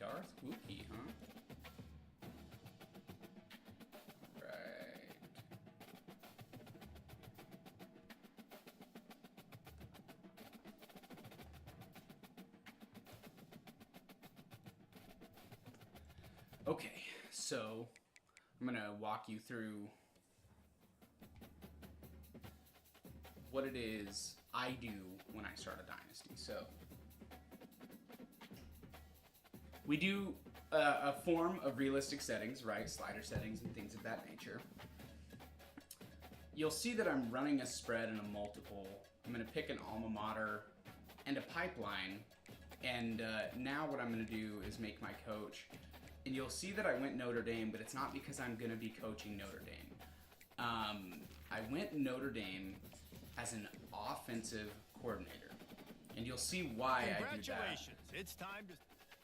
Darth Wookiee, huh? Right. Okay, so I'm gonna walk you through what it is I do when I start a dynasty. So we do a form of realistic settings, right? Slider settings and things of that nature. You'll see that I'm running a spread and a multiple. I'm gonna pick an alma mater and a pipeline. And now what I'm gonna do is make my coach. And you'll see that I went Notre Dame, but it's not because I'm gonna be coaching Notre Dame. I went Notre Dame as an offensive coordinator. And you'll see why I do that. Congratulations, it's time to...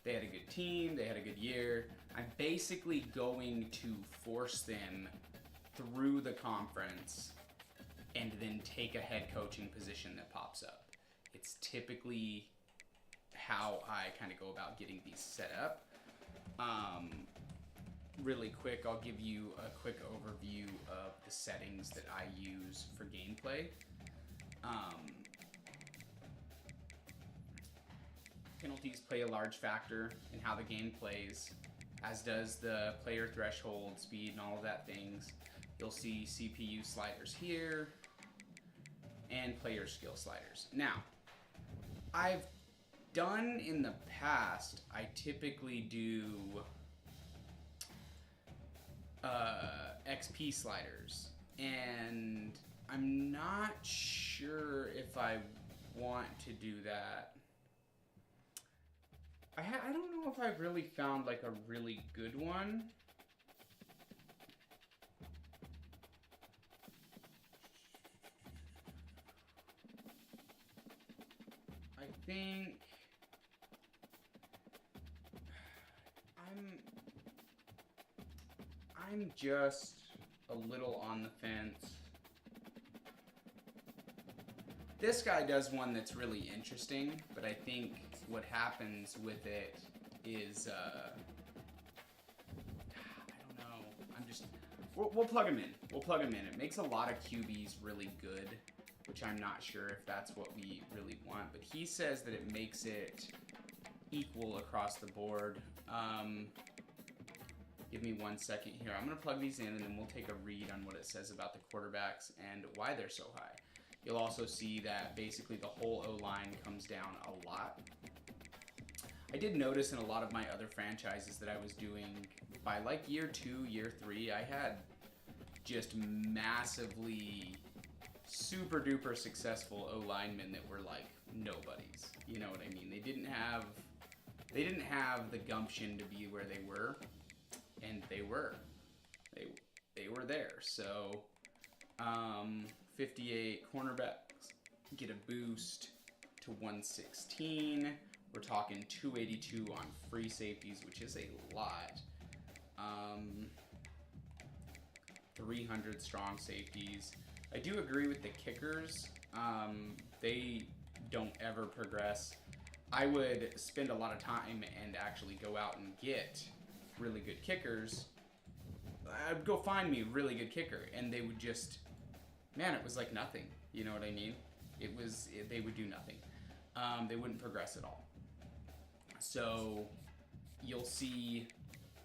They had a good team, they had a good year. I'm basically going to force them through the conference and then take a head coaching position that pops up. It's typically how I kind of go about getting these set up. Really quick, I'll give you a quick overview of the settings that I use for gameplay. Penalties play a large factor in how the game plays, as does the player threshold, speed, and all of that things. You'll see CPU sliders here and player skill sliders. Now, I've done in the past, I typically do XP sliders, and I'm not sure if I want to do that. I don't know if I've really found like a really good one. I think I'm just a little on the fence. This guy does one that's really interesting, but I think what happens with it is, I don't know. We'll plug him in. We'll plug him in. It makes a lot of QBs really good, which I'm not sure if that's what we really want. But he says that it makes it equal across the board. Give me 1 second here. I'm going to plug these in, and then we'll take a read on what it says about the quarterbacks and why they're so high. You'll also see that basically the whole O-line comes down a lot. I did notice in a lot of my other franchises that I was doing, by like year 2, year 3, I had just massively super duper successful O-linemen that were like nobodies. You know what I mean? They didn't have the gumption to be where they were, and they were there. So 58 cornerbacks get a boost to 116. We're talking 282 on free safeties, which is a lot. 300 strong safeties. I do agree with the kickers. They don't ever progress. I would spend a lot of time and actually go out and get really good kickers. I'd go find me a really good kicker, and they would just, man, it was like nothing. You know what I mean? They would do nothing. They wouldn't progress at all. So you'll see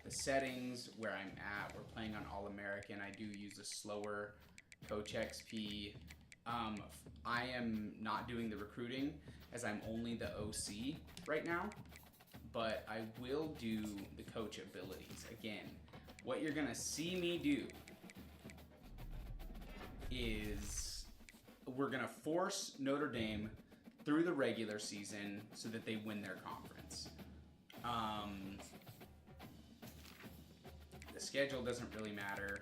the settings where I'm at. We're playing on All-American. I do use a slower Coach XP. I am not doing the recruiting as I'm only the OC right now, but I will do the coach abilities. Again, what you're gonna see me do is we're gonna force Notre Dame through the regular season so that they win their conference. The schedule doesn't really matter,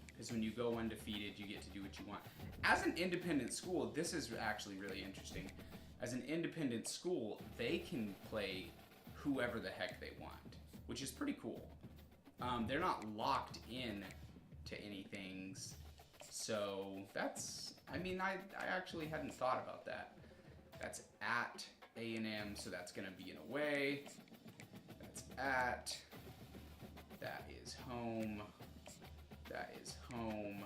because when you go undefeated, you get to do what you want. As an independent school, this is actually really interesting. As an independent school, they can play whoever the heck they want, which is pretty cool. They're not locked in to anything, so that's, I mean, I actually hadn't thought about that. That's at A&M, so that's going to be an away. That's at. That is home. That is home.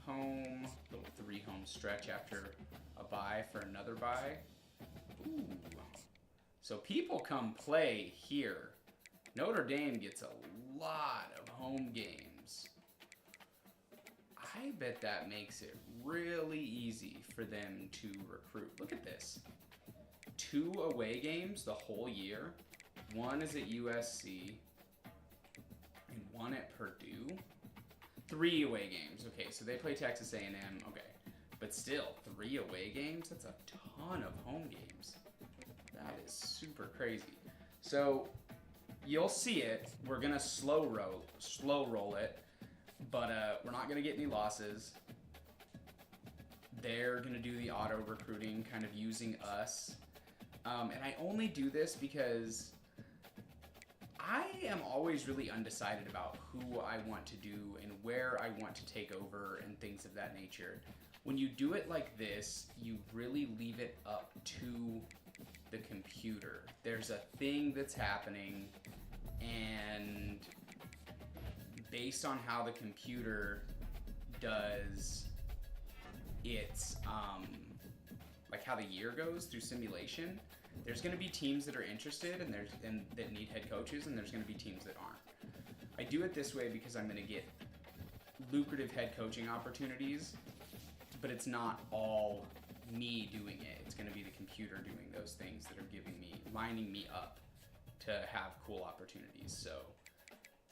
Home. Little 3 home stretch after a bye for another bye. Ooh. So people come play here. Notre Dame gets a lot of home games. I bet that makes it really easy for them to recruit. Look at this. 2 away games the whole year. 1 is at USC and 1 at Purdue. 3 away games. Okay, so they play Texas A&M. Okay, but still 3 away games. That's a ton of home games. That is super crazy. So you'll see it. We're gonna slow roll it, but we're not gonna get any losses. They're gonna do the auto recruiting, kind of using us. And I only do this because I am always really undecided about who I want to do and where I want to take over and things of that nature. When you do it like this, you really leave it up to the computer. There's a thing that's happening, and based on how the computer does its like how the year goes through simulation, there's going to be teams that are interested and that need head coaches, and there's going to be teams that aren't. I do it this way because I'm going to get lucrative head coaching opportunities, but it's not all me doing it. It's going to be the computer doing those things that are lining me up to have cool opportunities. So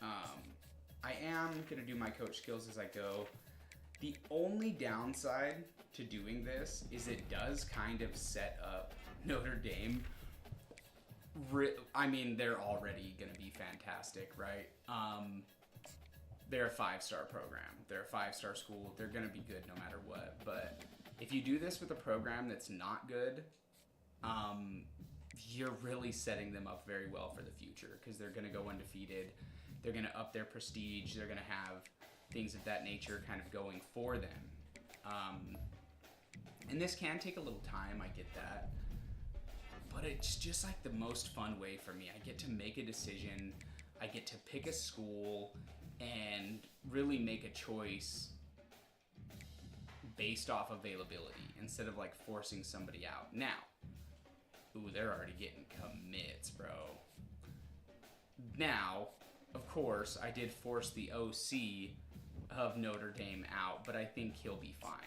I am going to do my coach skills as I go. The only downside to doing this is it does kind of set up Notre Dame. I mean, they're already going to be fantastic, right? They're a 5-star program. They're a 5-star school. They're going to be good no matter what. But if you do this with a program that's not good, you're really setting them up very well for the future, because they're going to go undefeated. They're going to up their prestige. They're going to have things of that nature kind of going for them. And this can take a little time, I get that. But it's just like the most fun way for me. I get to make a decision. I get to pick a school and really make a choice based off availability instead of like forcing somebody out. Now, ooh, they're already getting commits, bro. Now, of course, I did force the OC of Notre Dame out, but I think he'll be fine.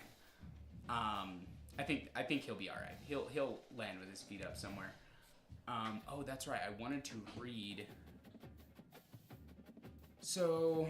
I think he'll be all right. He'll land with his feet up somewhere. Oh, that's right. I wanted to read. So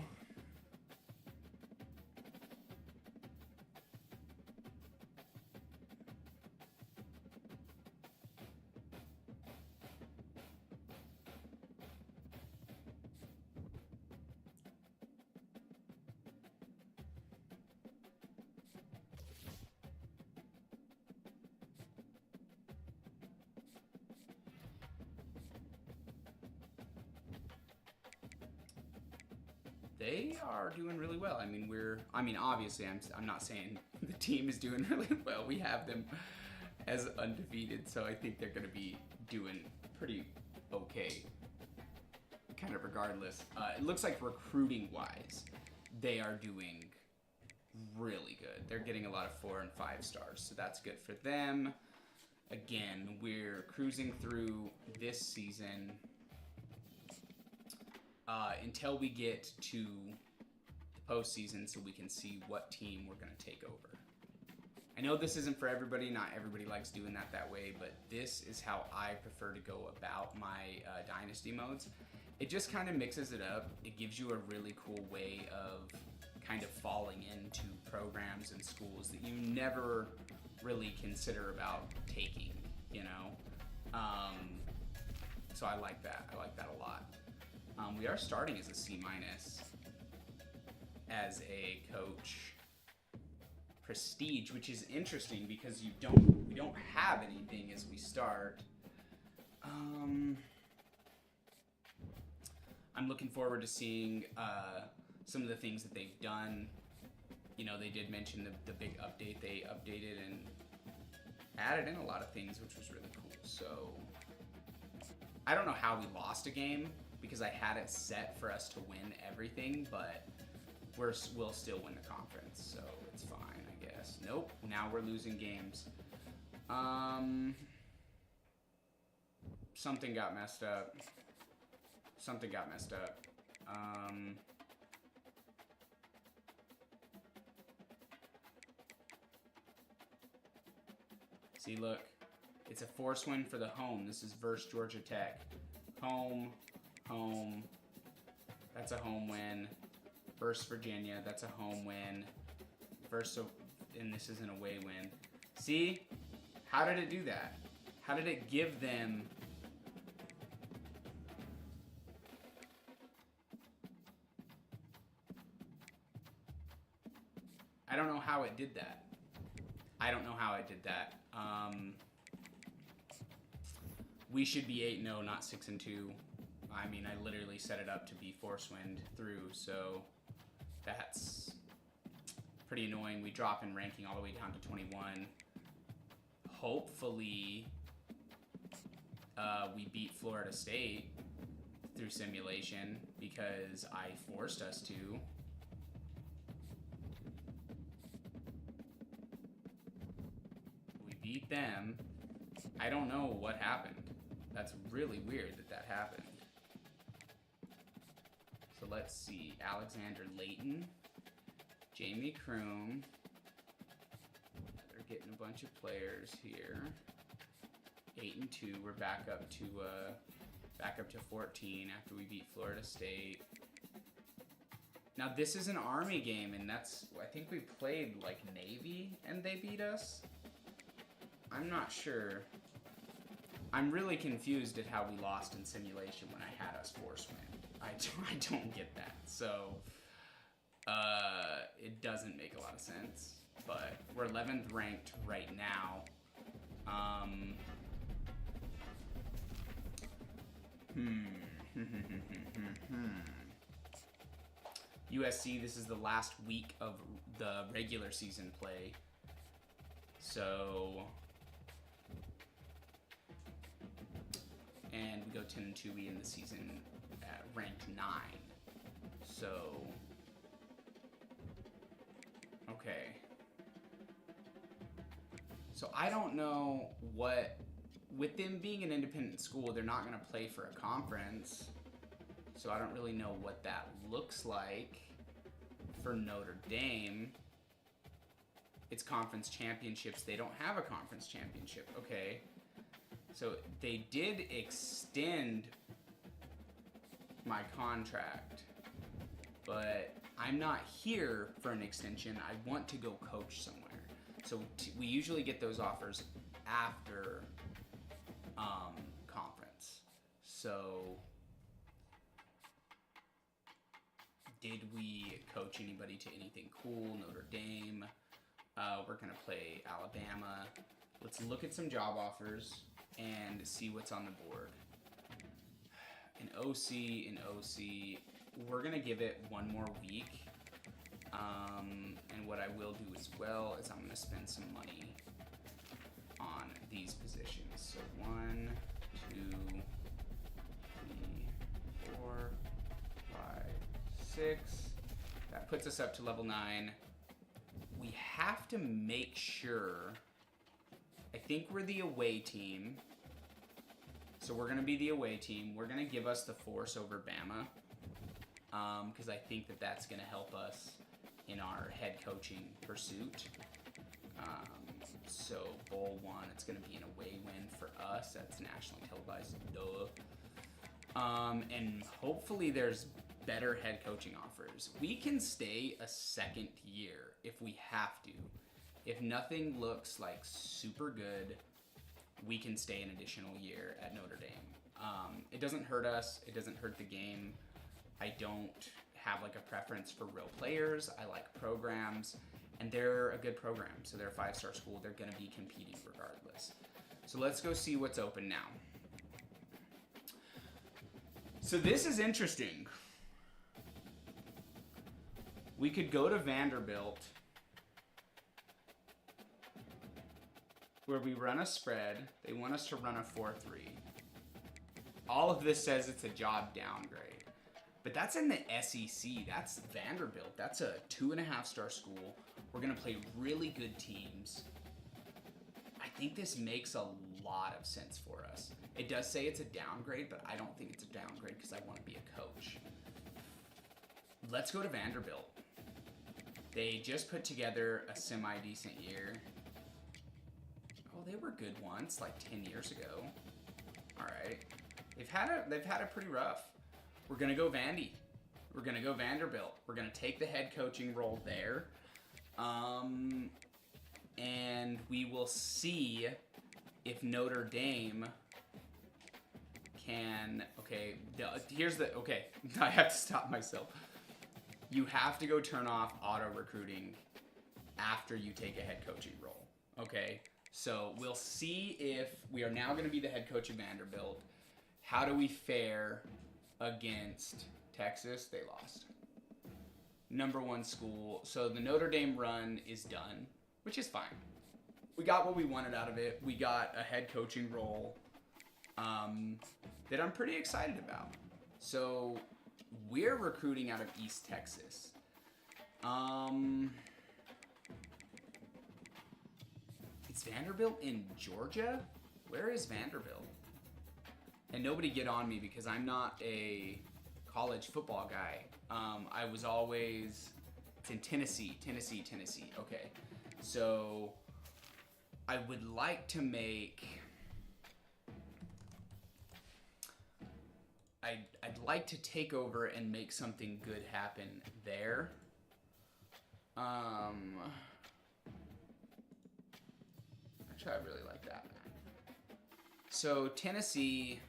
they are doing really well. I mean, obviously, I'm not saying the team is doing really well. We have them as undefeated, so I think they're going to be doing pretty okay, kind of regardless. It looks like recruiting-wise, they are doing really good. They're getting a lot of 4 and 5 stars, so that's good for them. Again, we're cruising through this season until we get to the postseason, so we can see what team we're going to take over. I know this isn't for everybody. Not everybody likes doing that way, but this is how I prefer to go about my dynasty modes. It just kind of mixes it up. It gives you a really cool way of kind of falling into programs and schools that you never really consider about taking, you know? So I like that. I like that a lot. We are starting as a C- as a coach prestige, which is interesting because we don't have anything as we start. I'm looking forward to seeing some of the things that they've done. You know, they did mention the big update. They updated and added in a lot of things, which was really cool. So I don't know how we lost a game because I had it set for us to win everything, but we'll still win the conference, so it's fine, I guess. Nope, now we're losing games. Something got messed up. Something got messed up. See, look. It's a force win for the home. This is versus Georgia Tech. Home, home. That's a home win. Versus Virginia. That's a home win. And this is an away win. See? How did it do that? How did it give them... I don't know how it did that. I don't know how it did that. We should be 8-0, not 6-2. I mean, I literally set it up to be force wind through, so that's pretty annoying. We drop in ranking all the way down to 21. Hopefully, we beat Florida State through simulation because I forced us to. We beat them. I don't know what happened. That's really weird that that happened. So let's see. Alexander Layton. Jamie Kroom. They're getting a bunch of players here. 8-2. We're back up to 14 after we beat Florida State. Now this is an Army game, and that's, I think we played like Navy and they beat us. I'm not sure. I'm really confused at how we lost in simulation when I had us force win. I don't get that. So, it doesn't make a lot of sense. But we're 11th ranked right now. USC, this is the last week of the regular season play. So... And we go 10-2, we end the season at ranked 9. So, okay. So I don't know what, with them being an independent school, they're not going to play for a conference. So I don't really know what that looks like for Notre Dame. It's conference championships. They don't have a conference championship. Okay. So they did extend my contract, but I'm not here for an extension. I want to go coach somewhere. So we usually get those offers after conference. So did we coach anybody to anything cool? Notre Dame. We're going to play Alabama. Let's look at some job offers and see what's on the board. An OC, we're gonna give it one more week. And what I will do as well is I'm gonna spend some money on these positions. So 1, 2, 3, 4, 5, 6. That puts us up to level 9. We have to make sure, I think we're the away team. So we're going to be the away team. We're going to give us the force over Bama. Because I think that that's going to help us in our head coaching pursuit. So Bowl 1, it's going to be an away win for us. That's nationally televised. Duh. And hopefully there's better head coaching offers. We can stay a second year if we have to. If nothing looks like super good, we can stay an additional year at Notre Dame. It doesn't hurt us. It doesn't hurt the game. I don't have like a preference for real players. I like programs, and they're a good program. So they're a 5-star school. They're going to be competing regardless. So let's go see what's open now. So this is interesting. We could go to Vanderbilt, where we run a spread. They want us to run a 4-3. All of this says it's a job downgrade. But that's in the SEC. That's Vanderbilt. That's a 2.5-star school. We're going to play really good teams. I think this makes a lot of sense for us. It does say it's a downgrade, but I don't think it's a downgrade because I want to be a coach. Let's go to Vanderbilt. They just put together a semi-decent year. Oh, they were good once, like 10 years ago. All right. They've had it pretty rough. We're going to go Vandy. We're going to go Vanderbilt. We're going to take the head coaching role there. And we will see if Notre Dame can... Okay, here's the... Okay, I have to stop myself. You have to go turn off auto-recruiting after you take a head coaching role. Okay, so we'll see if we are now going to be the head coach of Vanderbilt. How do we fare against Texas? They lost. #1 school. So the Notre Dame run is done, which is fine. We got what we wanted out of it. We got a head coaching role that I'm pretty excited about. So we're recruiting out of East Texas. Is Vanderbilt in Georgia? Where is Vanderbilt? And nobody get on me because I'm not a college football guy. I was always... It's in Tennessee. Okay. So I would like to make... I'd like to take over and make something good happen there. Actually, I really like that. So Tennessee...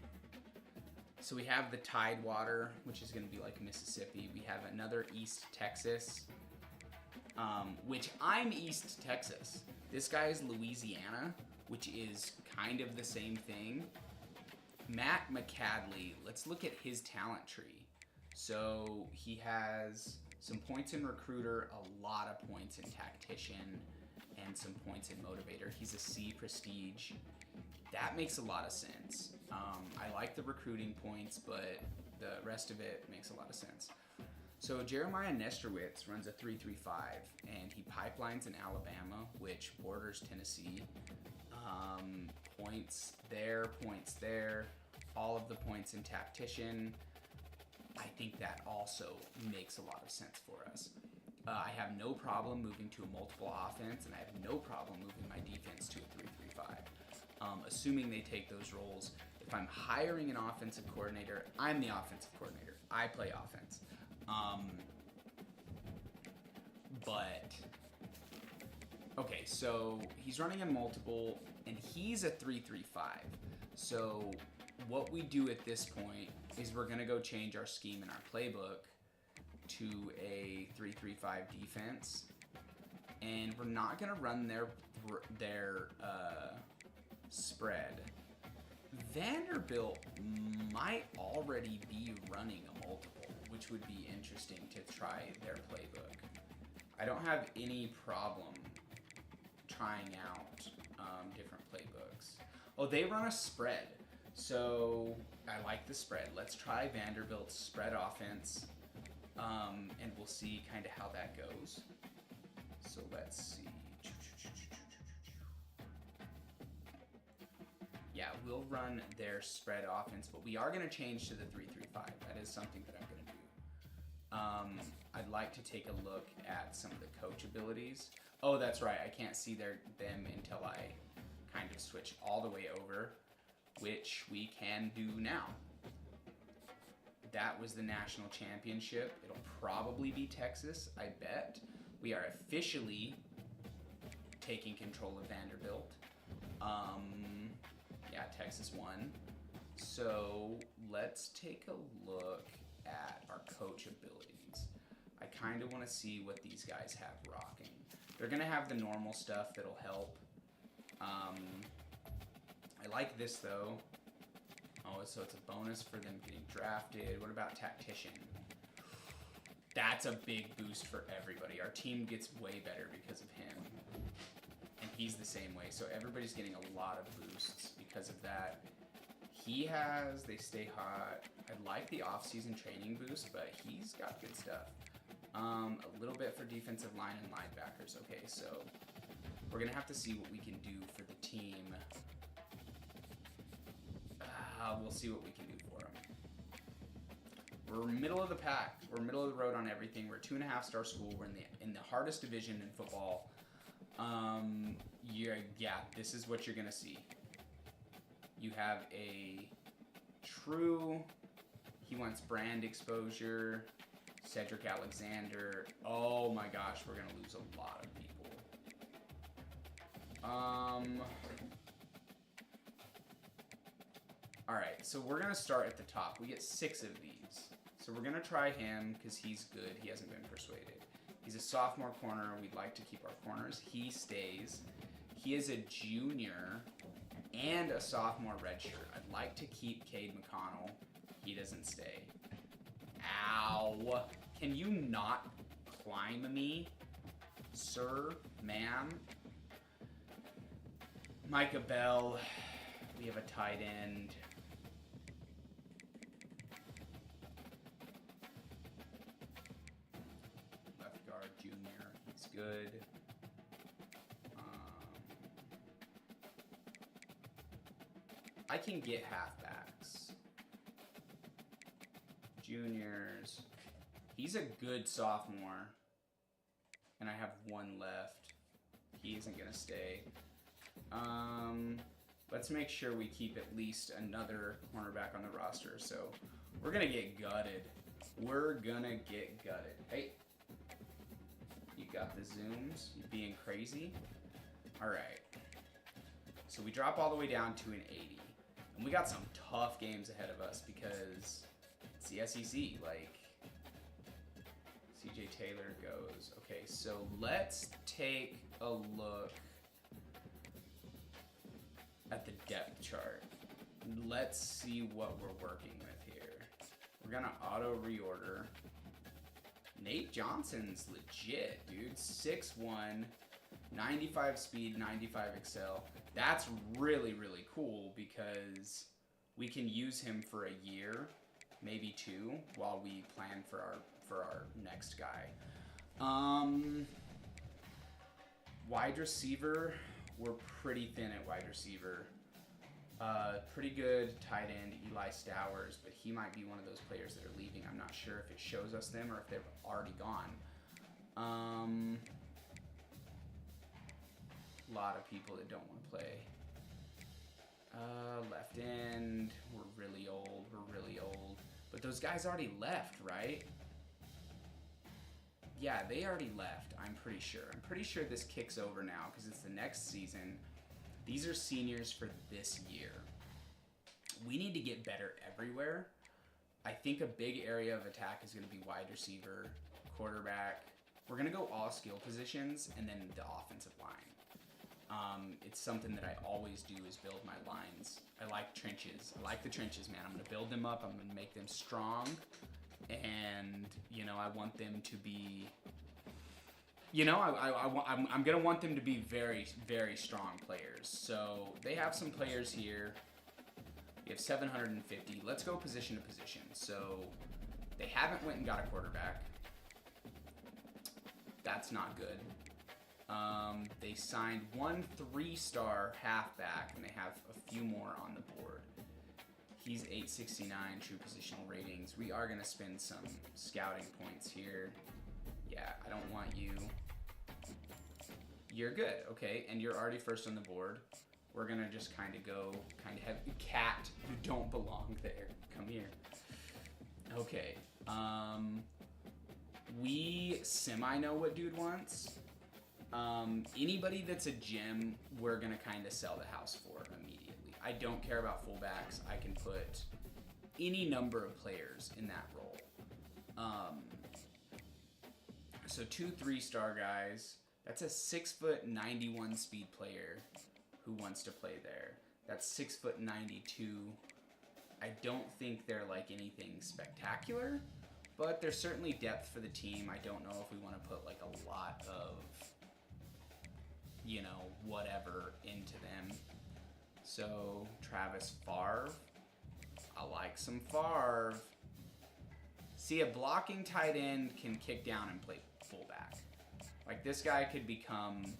So we have the Tidewater, which is going to be like Mississippi. We have another East Texas, which I'm East Texas. This guy is Louisiana, which is kind of the same thing. Matt McCadley, let's look at his talent tree. So he has some points in recruiter, a lot of points in tactician, and some points in motivator. He's a C prestige. That makes a lot of sense. I like the recruiting points, but the rest of it makes a lot of sense. So Jeremiah Nesterwitz runs a 3.35, and he pipelines in Alabama, which borders Tennessee. Points there, all of the points in tactician. I think that also makes a lot of sense for us. I have no problem moving to a multiple offense, and I have no problem moving my defense to a 3.35. Assuming they take those roles. If I'm hiring an offensive coordinator, I'm the offensive coordinator. I play offense. Okay, so he's running a multiple, and he's a 3.35. So what we do at this point is we're going to go change our scheme in our playbook to a 3.35 defense, and we're not going to run their spread. Vanderbilt might already be running a multiple, which would be interesting to try their playbook. I don't have any problem trying out different playbooks. Oh, they run a spread, so I like the spread. Let's try Vanderbilt's spread offense, and we'll see kind of how that goes. So let's see. Yeah, we'll run their spread offense, but we are going to change to the 3.35. That is something that I'm going to do. I'd like to take a look at some of the coach abilities. Oh, that's right. I can't see them until I kind of switch all the way over, which we can do now. That was the national championship. It'll probably be Texas, I bet. We are officially taking control of Vanderbilt. Yeah, Texas won. So let's take a look at our coach abilities. I kind of want to see what these guys have rocking. They're going to have the normal stuff that'll help. I like this though. Oh, so it's a bonus for them getting drafted. What about tactician? That's a big boost for everybody. Our team gets way better because of him. And he's the same way. So everybody's getting a lot of boosts because of that. They stay hot. I like the off-season training boost, but he's got good stuff. A little bit for defensive line and linebackers. Okay, so we're going to have to see what we can do for the team. We'll see what we can do for him. We're middle of the pack. We're middle of the road on everything. We're a 2.5-star school. We're in the hardest division in football. Yeah, this is what you're going to see. You have a true, he wants brand exposure, Cedric Alexander. Oh my gosh, we're going to lose a lot of people. Alright, so we're going to start at the top. We get 6 of these. So we're going to try him because he's good. He hasn't been persuaded. He's a sophomore corner. We'd like to keep our corners. He stays. He is a junior and a sophomore redshirt. I'd like to keep Cade McConnell. He doesn't stay. Ow. Can you not climb me, sir, ma'am? Micah Bell. We have a tight end. Left guard, junior. He's good. I can get halfbacks. Juniors. He's a good sophomore. And I have 1 left. He isn't going to stay. Let's make sure we keep at least another cornerback on the roster. So we're going to get gutted. We're going to get gutted. Hey. You got the zooms. You being crazy? All right. So we drop all the way down to an 80. And we got some tough games ahead of us because it's the SEC. Like, CJ Taylor goes. Okay, so let's take a look at the depth chart. Let's see what we're working with here. We're going to auto reorder. Nate Johnson's legit, dude. 6'1", 95 speed, 95 excel. That's really, really cool because we can use him for a year, maybe 2, while we plan for our next guy. Wide receiver, we're pretty thin at wide receiver. Pretty good tight end, Eli Stowers, but he might be one of those players that are leaving. I'm not sure if it shows us them or if they've already gone. A lot of people that don't want to play. Left end, we're really old. But those guys already left, right? Yeah, they already left, I'm pretty sure. I'm pretty sure this kicks over now because it's the next season. These are seniors for this year. We need to get better everywhere. I think a big area of attack is going to be wide receiver, quarterback. We're going to go all skill positions and then the offensive line. It's something that I always do is build my lines. I like trenches. I like the trenches, man. I'm going to build them up. I'm going to make them strong. And, you know, I want them to be, you know, I'm going to want them to be very, very strong players. So they have some players here. We have 750. Let's go position to position. So they haven't went and got a quarterback. That's not good. They signed 1 3-star halfback, and they have a few more on the board. He's 869 true positional ratings. We are going to spend some scouting points here. Yeah, I don't want you. You're good, okay, and you're already first on the board. We're going to just kind of go, kind of have cat, you don't belong there. Come here. Okay, we semi-know what dude wants. Anybody that's a gem, we're going to kind of sell the house for immediately. I don't care about fullbacks. I can put any number of players in that role. So 2 3-star guys. That's a 6'91" speed player who wants to play there. That's 6'92". I don't think they're like anything spectacular, but there's certainly depth for the team. I don't know if we want to put like a lot of, you know, whatever into them. So Travis Favre, I like some Favre. See, a blocking tight end can kick down and play fullback. Like, this guy could become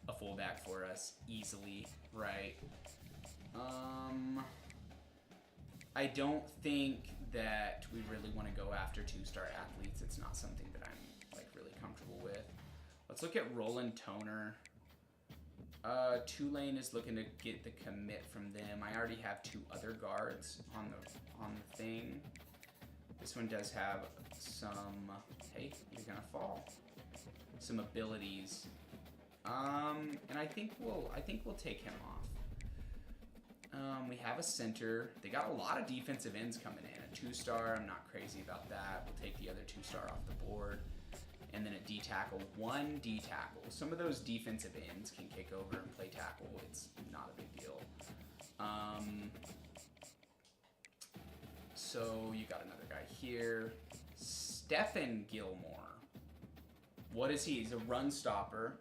a fullback for us easily, right? I don't think that we really want to go after 2-star athletes. It's not something that I'm, like, really comfortable with. Let's look at Roland Toner. Tulane is looking to get the commit from them. I already have 2 other guards on the thing. This one does have some, hey, you're gonna fall. Some abilities. And I think we'll take him off. We have a center. They got a lot of defensive ends coming in. A 2-star, I'm not crazy about that. We'll take the other 2-star off the board. And then a D-tackle, 1 D-tackle. Some of those defensive ends can kick over and play tackle. It's not a big deal. So you got another guy here. Stephen Gilmore. What is he? He's a run stopper.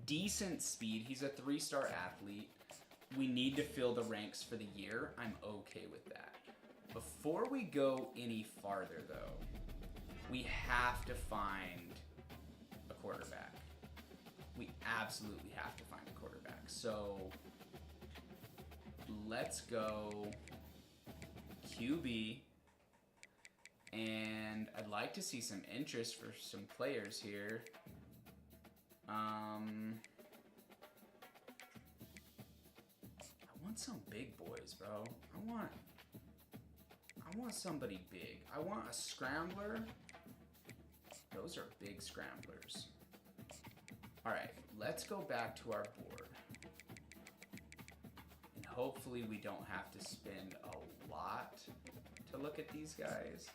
Decent speed. He's a 3-star athlete. We need to fill the ranks for the year. I'm okay with that. Before we go any farther, though, we have to find a quarterback. We absolutely have to find a quarterback. So let's go QB. And I'd like to see some interest for some players here. I want some big boys, bro. I want somebody big. I want a scrambler. Those are big scramblers. All right, let's go back to our board. And hopefully we don't have to spend a lot to look at these guys.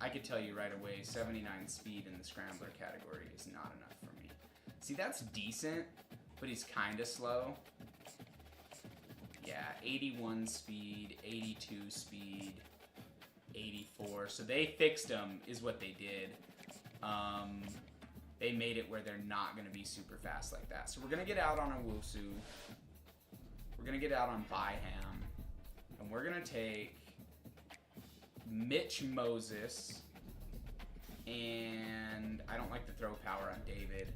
I could tell you right away, 79 speed in the scrambler category is not enough for me. See, that's decent, but he's kind of slow. Yeah, 81 speed, 82 speed, 84. So they fixed him, is what they did. They made it where they're not going to be super fast like that. So we're going to get out on a Wusu. We're going to get out on Byham. And we're going to take Mitch Moses. And I don't like the throw power on David.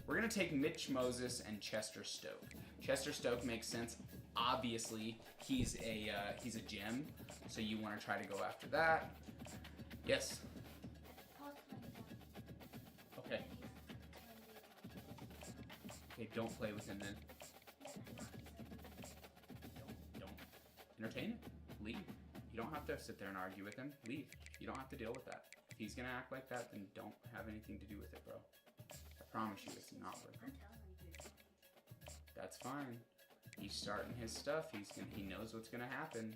We're going to take Mitch Moses and Chester Stoke. Chester Stoke makes sense. Obviously, he's a gem, so you want to try to go after that. Yes. Okay. Okay, don't play with him then. Don't entertain him. Leave. You don't have to sit there and argue with him. Leave. You don't have to deal with that. If he's gonna act like that, then don't have anything to do with it, bro. I promise you, it's not worth it. That's fine. He's starting his stuff. He knows what's gonna happen.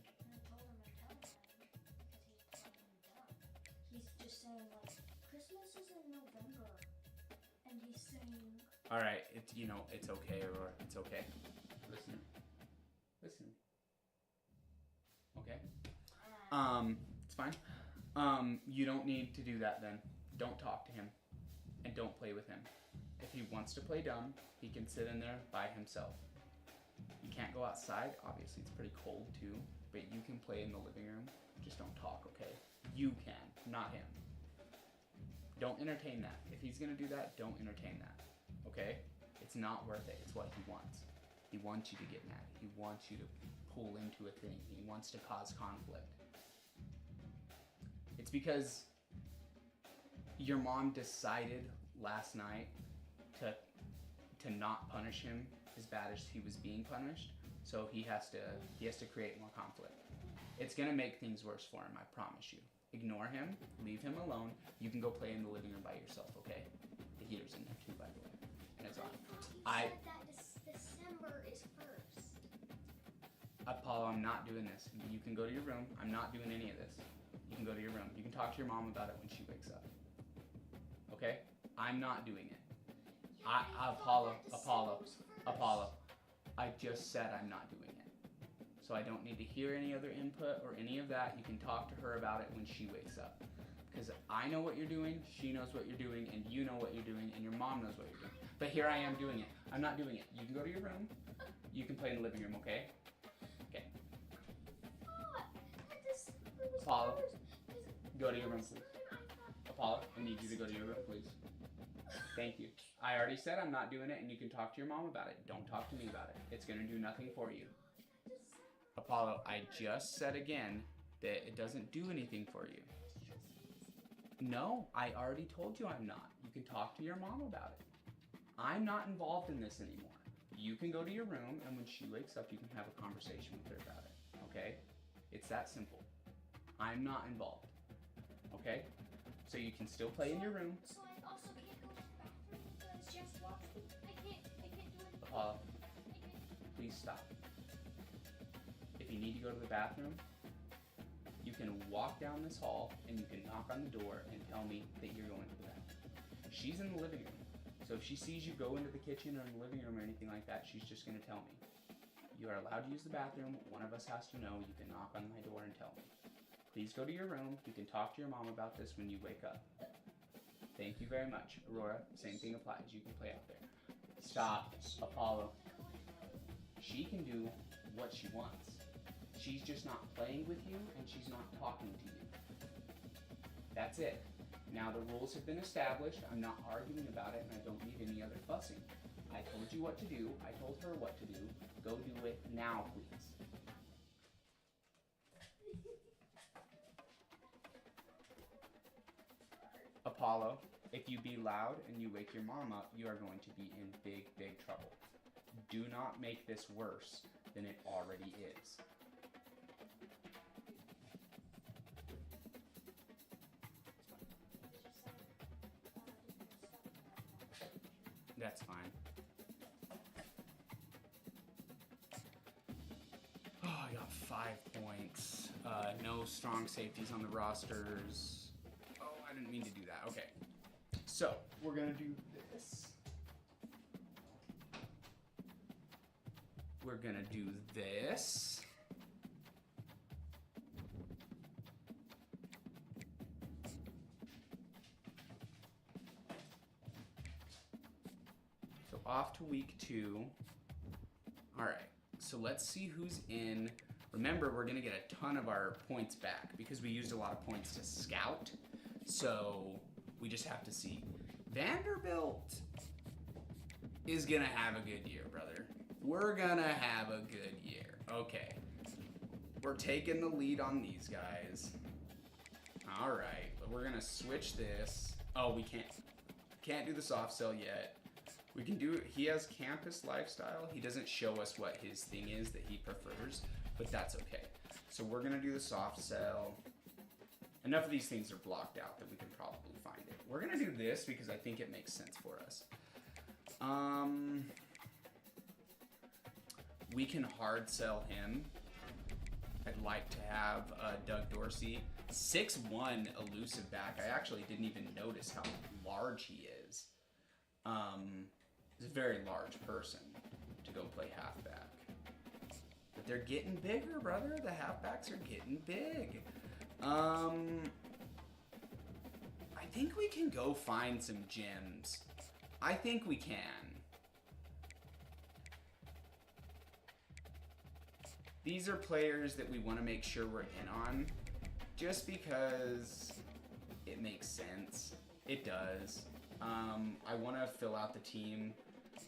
He's just saying like Christmas is in November, and he's saying. All right, it's it's okay, Aurora. It's okay. Listen. Okay. It's fine. You don't need to do that then. Don't talk to him, and don't play with him. If he wants to play dumb, he can sit in there by himself. You can't go outside. Obviously, it's pretty cold too, but you can play in the living room. Just don't talk, okay? You can, not him. Don't entertain that. If he's gonna do that, don't entertain that, okay? It's not worth it. It's what he wants. He wants you to get mad. He wants you to pull into a thing. He wants to cause conflict. It's because your mom decided last night to not punish him as bad as he was being punished, so he has to create more conflict. It's gonna make things worse for him, I promise you. Ignore him, leave him alone. You can go play in the living room by yourself, okay? The heater's in there too, by the way, and it's on. I said that December is first. Apollo, I'm not doing this. You can go to your room. I'm not doing any of this. You can go to your room. You can talk to your mom about it when she wakes up. Okay? I'm not doing it. Apollo. I just said I'm not doing it. So I don't need to hear any other input or any of that. You can talk to her about it when she wakes up. Because I know what you're doing, she knows what you're doing, and you know what you're doing, and your mom knows what you're doing. But here I am doing it. I'm not doing it. You can go to your room. You can play in the living room, okay? Okay. Apollo, go to your room, please. Apollo, I need you to go to your room, please. Thank you. I already said I'm not doing it, and you can talk to your mom about it. Don't talk to me about it. It's going to do nothing for you. Apollo, I just said again that it doesn't do anything for you. No, I already told you I'm not. You can talk to your mom about it. I'm not involved in this anymore. You can go to your room, and when she wakes up, you can have a conversation with her about it, okay? It's that simple. I'm not involved, okay? So you can still play in your room. So I also can't go to the bathroom because Jess watched me. I can't do it. Apollo, please stop. If you need to go to the bathroom, you can walk down this hall and you can knock on the door and tell me that you're going to the bathroom. She's in the living room. So if she sees you go into the kitchen or in the living room or anything like that, she's just going to tell me. You are allowed to use the bathroom. One of us has to know. You can knock on my door and tell me. Please go to your room. You can talk to your mom about this when you wake up. Thank you very much. Aurora, same thing applies. You can play out there. Stop, Apollo. She can do what she wants. She's just not playing with you and she's not talking to you. That's it. Now the rules have been established. I'm not arguing about it and I don't need any other fussing. I told you what to do. I told her what to do. Go do it now, please. Apollo, if you be loud and you wake your mom up, you are going to be in big, big trouble. Do not make this worse than it already is. That's fine. Oh, I got 5 points. No strong safeties on the rosters. Oh, I didn't mean to do that. Okay. So, we're going to do this. We're going to do this. So, off to week 2. All right. So, let's see who's in. Remember, we're going to get a ton of our points back because we used a lot of points to scout. So, we just have to see. Vanderbilt is going to have a good year, brother. We're going to have a good year. Okay. We're taking the lead on these guys. All right. But we're going to switch this. Oh, we can't do the soft sell yet. We can do, he has campus lifestyle. He doesn't show us what his thing is that he prefers, but that's okay. So we're going to do the soft sell. Enough of these things are blocked out that we can probably find it. We're going to do this because I think it makes sense for us. We can hard sell him. I'd like to have Doug Dorsey. 6'1" elusive back. I actually didn't even notice how large he is. He's a very large person to go play halfback. But they're getting bigger, brother. The halfbacks are getting big. I think we can go find some gems. I think we can. These are players that we want to make sure we're in on, just because it makes sense. It does. I want to fill out the team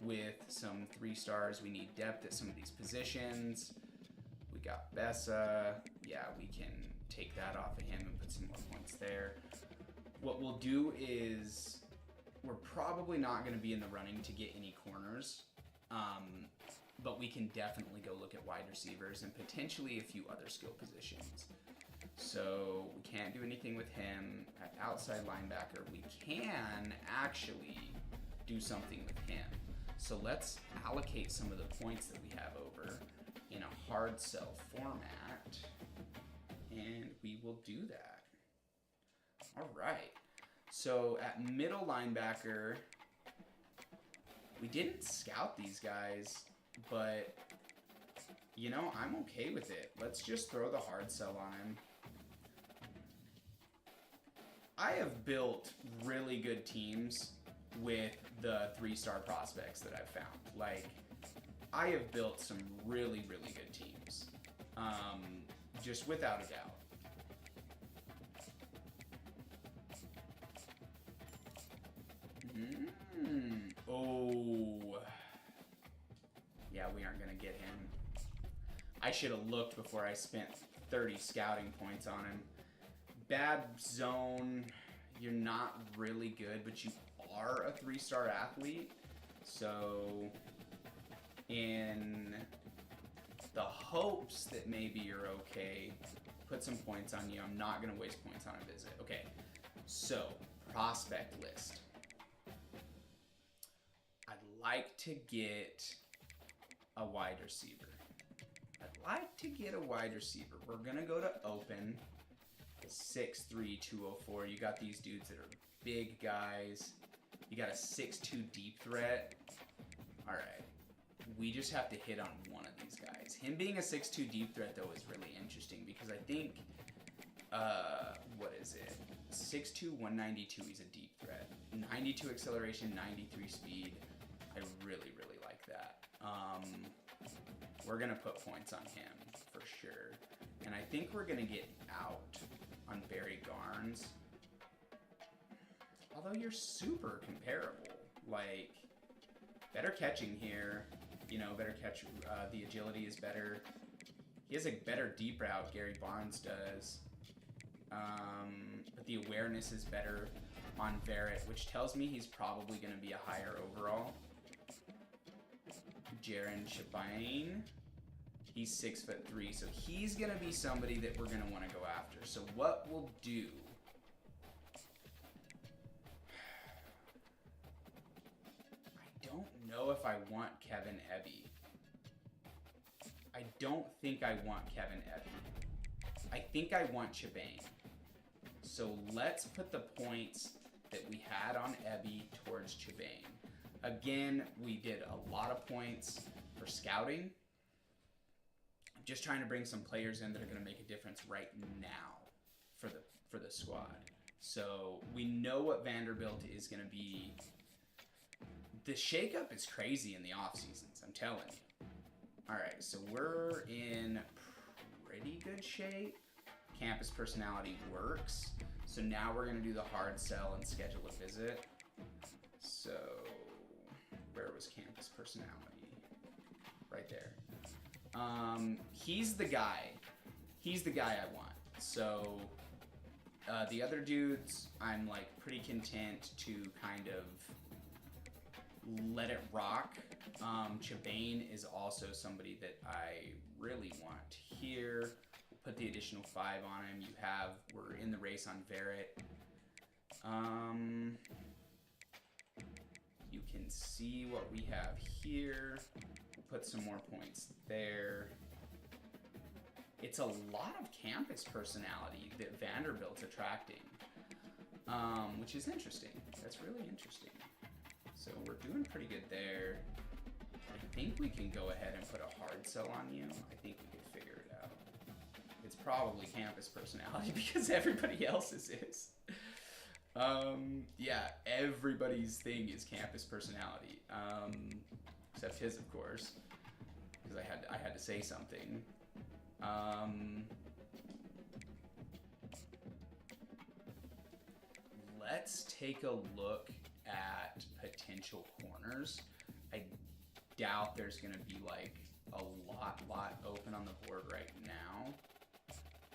with some 3 stars. We need depth at some of these positions. We got Bessa. Yeah, we can take that off of him and put some more points there. What we'll do is we're probably not going to be in the running to get any corners, but we can definitely go look at wide receivers and potentially a few other skill positions. So we can't do anything with him. At outside linebacker, we can actually do something with him. So let's allocate some of the points that we have over in a hard sell format, and we will do that. All right. So at middle linebacker, we didn't scout these guys, but you know, I'm okay with it. Let's just throw the hard sell on him. I have built really good teams with the 3-star prospects that I've found. Like, I have built some really, really good teams. Just without a doubt. Oh. Yeah, we aren't going to get him. I should have looked before I spent 30 scouting points on him. Bad zone. You're not really good, but you are a 3-star athlete. So, in the hopes that maybe you're okay, put some points on you. I'm not going to waste points on a visit. Okay, so prospect list. I'd like to get a wide receiver. We're going to go to open. 6'3", 204. You got these dudes that are big guys. You got a 6'2" deep threat. All right. We just have to hit on one of these guys. Him being a 6'2" deep threat, though, is really interesting because I think, what is it? 6'2", 192, he's a deep threat. 92 acceleration, 93 speed. I really, really like that. We're going to put points on him for sure. And I think we're going to get out on Barry Garnes. Although you're super comparable. Like, better catching here. You know, better catch. The agility is better. He has a better deep route, Gary Barnes does. But the awareness is better on Verrett, which tells me he's probably going to be a higher overall. Jaron Chabane. He's 6'3", so he's going to be somebody that we're going to want to go after. So what we'll do... I don't know if I want Kevin Ebby. I don't think I want Kevin Ebby. I think I want Chabane. So let's put the points that we had on Ebby towards Chabane. Again, we did a lot of points for scouting. I'm just trying to bring some players in that are going to make a difference right now for the squad. So we know what Vanderbilt is going to be. The shakeup is crazy in the off seasons, I'm telling you. All right, so we're in pretty good shape. Campus personality works. So now we're going to do the hard sell and schedule a visit. So where was campus personality? Right there. He's the guy. He's the guy I want. So the other dudes, I'm like pretty content to kind of let it rock. Chabane is also somebody that I really want here. We'll put the additional 5 on him. We're in the race on Verrett. You can see what we have here. We'll put some more points there. It's a lot of campus personality that Vanderbilt's attracting, which is interesting. That's really interesting. So we're doing pretty good there. I think we can go ahead and put a hard sell on you. I think we can figure it out. It's probably campus personality because everybody else's is. Yeah, everybody's thing is campus personality, except his, of course, because I had to say something. Let's take a look at potential corners. I doubt there's going to be like a lot open on the board right now,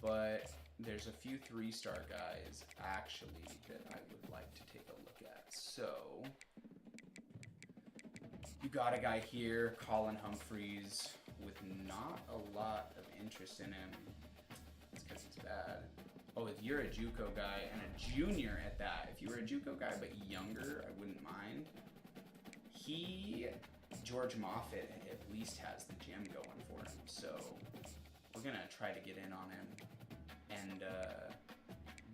but there's a few 3-star guys actually that I would like to take a look at. So you got a guy here, Colin Humphreys, with not a lot of interest in him. It's because he's bad. Oh, if you're a JUCO guy and a junior at that, if you were a JUCO guy but younger, I wouldn't mind. George Moffitt at least has the gym going for him, so we're gonna try to get in on him. And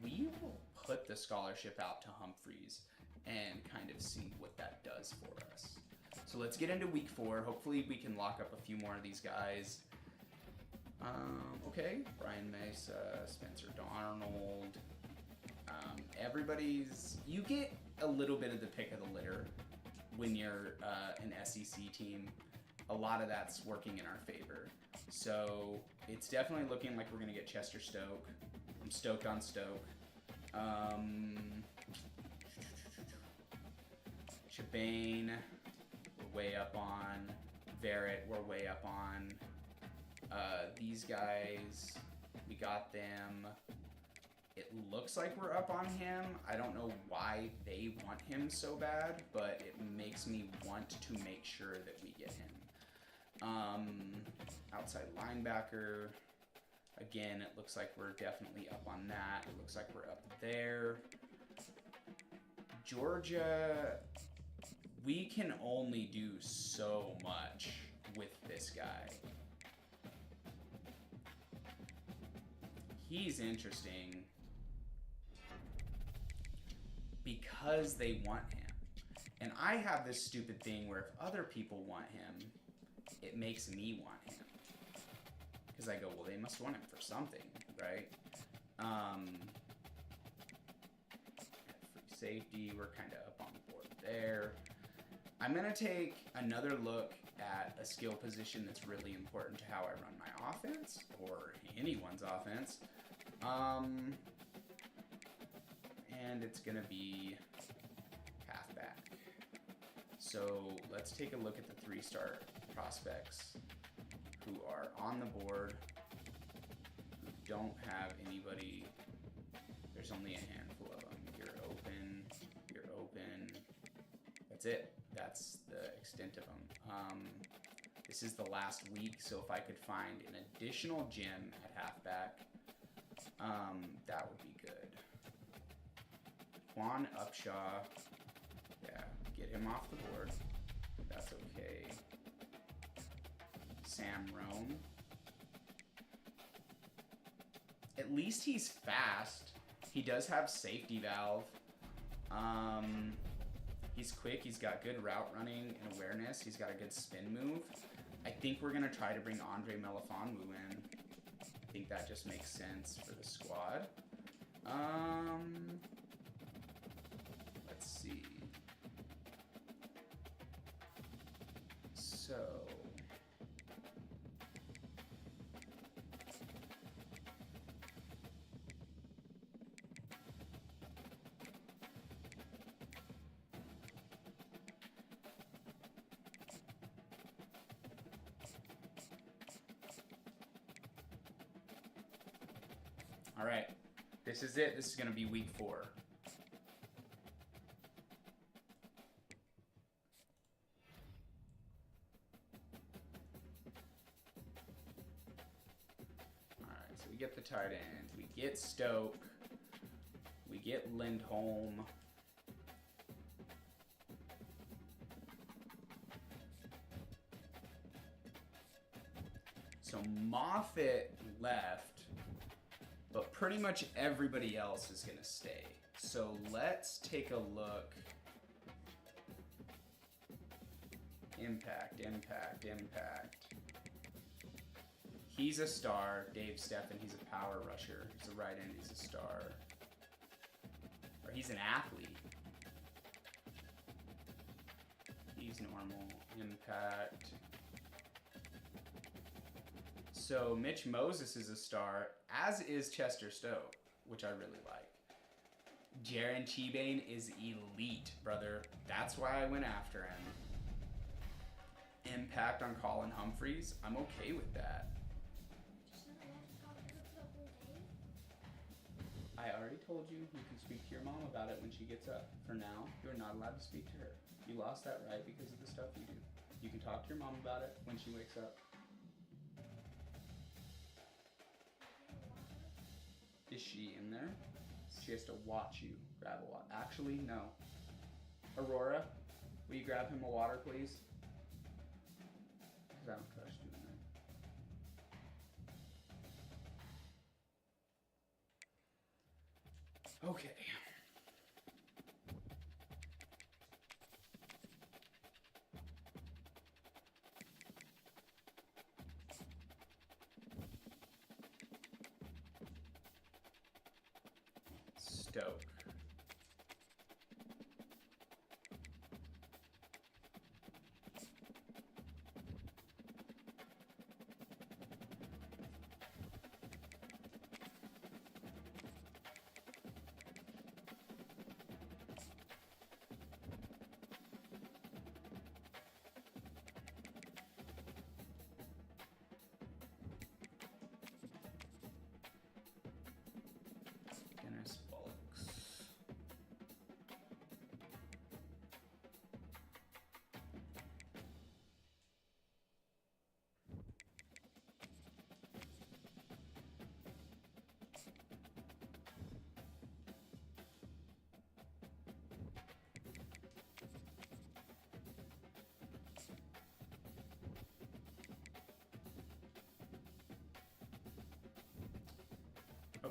we will put the scholarship out to Humphreys and kind of see what that does for us. So let's get into week 4. Hopefully we can lock up a few more of these guys. Okay, Brian Mesa, Spencer Darnold. You get a little bit of the pick of the litter when you're an SEC team. A lot of that's working in our favor. So it's definitely looking like we're going to get Chester Stoke. I'm stoked on Stoke. Shebane, we're way up on. Verret, we're way up on. These guys, we got them. It looks like we're up on him. I don't know why they want him so bad, but it makes me want to make sure that we get him. Outside linebacker. Again, it looks like we're definitely up on that. It looks like we're up there. Georgia, we can only do so much with this guy. He's interesting because they want him. And I have this stupid thing where if other people want him, it makes me want him. Because I go, well, they must want him for something, right? Free safety, we're kind of up on the board there. I'm going to take another look at a skill position that's really important to how I run my offense, or anyone's offense. And it's going to be halfback. So let's take a look at the 3-star prospects who are on the board, who don't have anybody. There's only a handful of them. You're open, you're open. That's it. That's the extent of them. This is the last week, so if I could find an additional gem at halfback, that would be good. Quan Upshaw, yeah, get him off the board. That's okay. Sam Roan. At least he's fast. He does have safety valve. He's quick. He's got good route running and awareness. He's got a good spin move. I think we're going to try to bring Andre Melifonwu in. I think that just makes sense for the squad. Let's see. So... All right, this is it. This is going to be week 4. All right, so we get the tight end. We get Stoke. We get Lindholm. So Moffitt left. But pretty much everybody else is going to stay. So let's take a look. Impact, impact, impact. He's a star. Dave Steffen, he's a power rusher. He's a right end, he's a star. Or he's an athlete. He's normal. Impact. So Mitch Moses is a star, as is Chester Stowe, which I really like. Jaron Chibane is elite, brother. That's why I went after him. Impact on Colin Humphreys. I'm okay with that. I already told you you can speak to your mom about it when she gets up. For now, you're not allowed to speak to her. You lost that right because of the stuff you do. You can talk to your mom about it when she wakes up. Is she in there? She has to watch you grab a water. Actually, no. Aurora, will you grab him a water, please? Because I don't trust you in there. Okay. Stoke.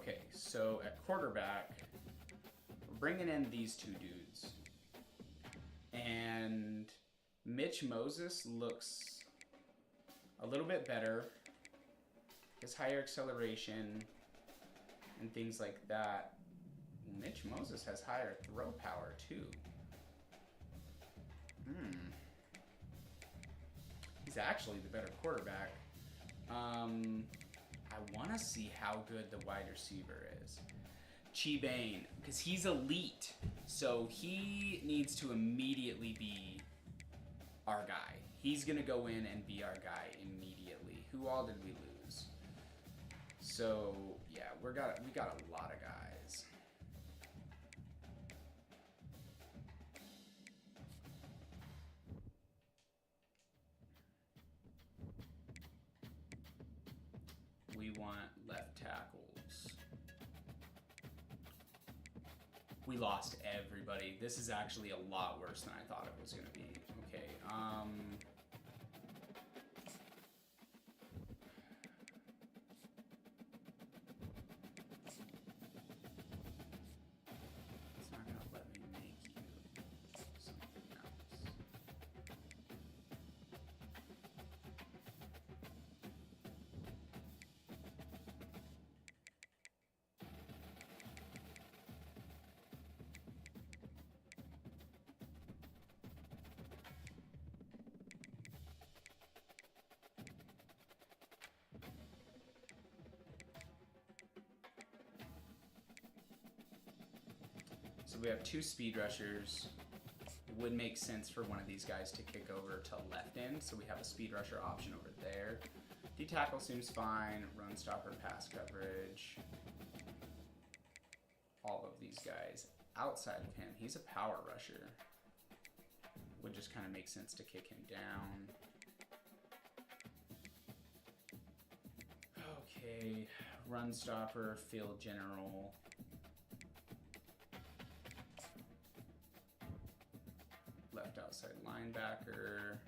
Okay, so at quarterback, we're bringing in these two dudes. And Mitch Moses looks a little bit better. His higher acceleration and things like that. Mitch Moses has higher throw power too. He's actually the better quarterback. I want to see how good the wide receiver is. Chibane, because he's elite. So he needs to immediately be our guy. He's going to go in and be our guy immediately. Who all did we lose? So, yeah, we got a lot of guys. We want left tackles. We lost everybody. This is actually a lot worse than I thought it was going to be. Okay, it's not going to let me make you something else. So we have two speed rushers. It would make sense for one of these guys to kick over to left end, so we have a speed rusher option over there. D-tackle seems fine. Run stopper, pass coverage. All of these guys. Outside of him, he's a power rusher. Would just kind of make sense to kick him down. Okay, run stopper, field general. Left outside linebacker.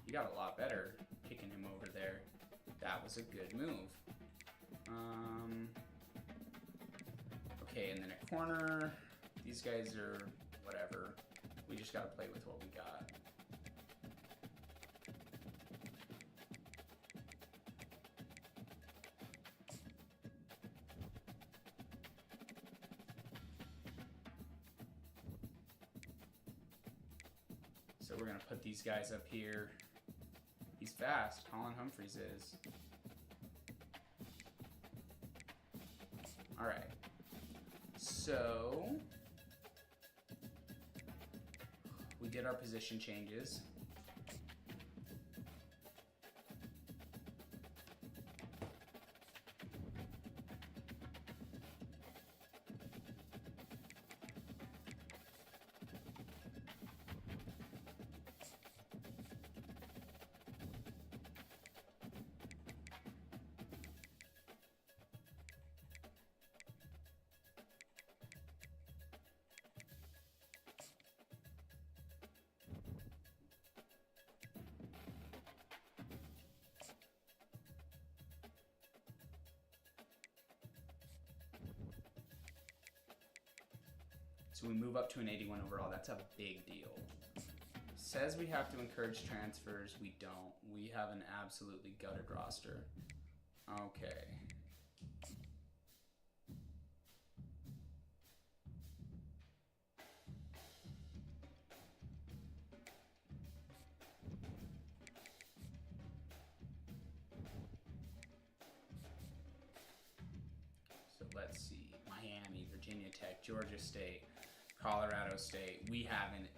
You got a lot better kicking him over there. That was a good move. Okay, and then at corner, these guys are whatever. We just gotta play with what we got. So we're gonna put these guys up here. He's fast, Colin Humphreys is. All right, so we did our position changes. So we move up to an 81 overall. That's a big deal. Says we have to encourage transfers. We don't. We have an absolutely gutted roster. Okay. So let's see. Miami, Virginia Tech, Georgia State, Colorado State. We have an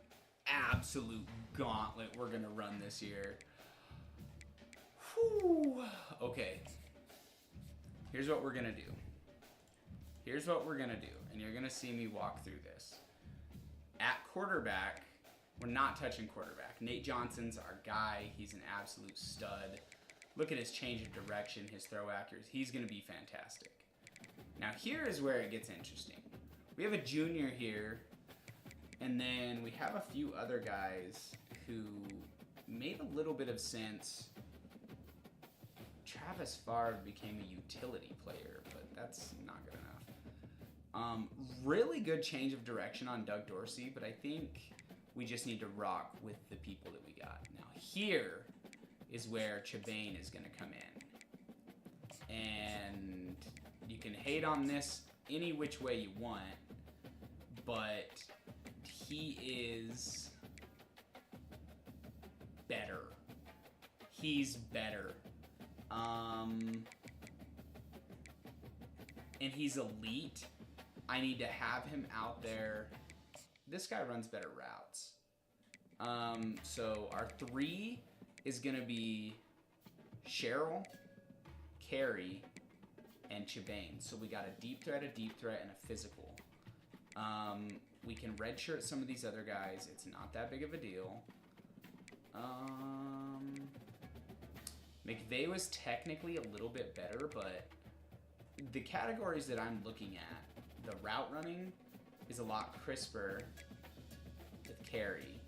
absolute gauntlet we're going to run this year. Whew. Okay. Here's what we're going to do. Here's what we're going to do. And you're going to see me walk through this. At quarterback, we're not touching quarterback. Nate Johnson's our guy. He's an absolute stud. Look at his change of direction, his throw accuracy. He's going to be fantastic. Now here is where it gets interesting. We have a junior here, and then we have a few other guys who made a little bit of sense Travis Favre became a utility player, but that's not good enough. Really good change of direction on Doug Dorsey, but I think we just need to rock with the people that we got. Now here is where Chibane is going to come in. And you can hate on this any which way you want, but he is better. He's better. And he's elite. I need to have him out there. This guy runs better routes. So our 3 is going to be Cheryl, Carey, and Chibane. So we got a deep threat, and a physical. We can redshirt some of these other guys. It's not that big of a deal. McVay was technically a little bit better, but the categories that I'm looking at, the route running is a lot crisper with Carey.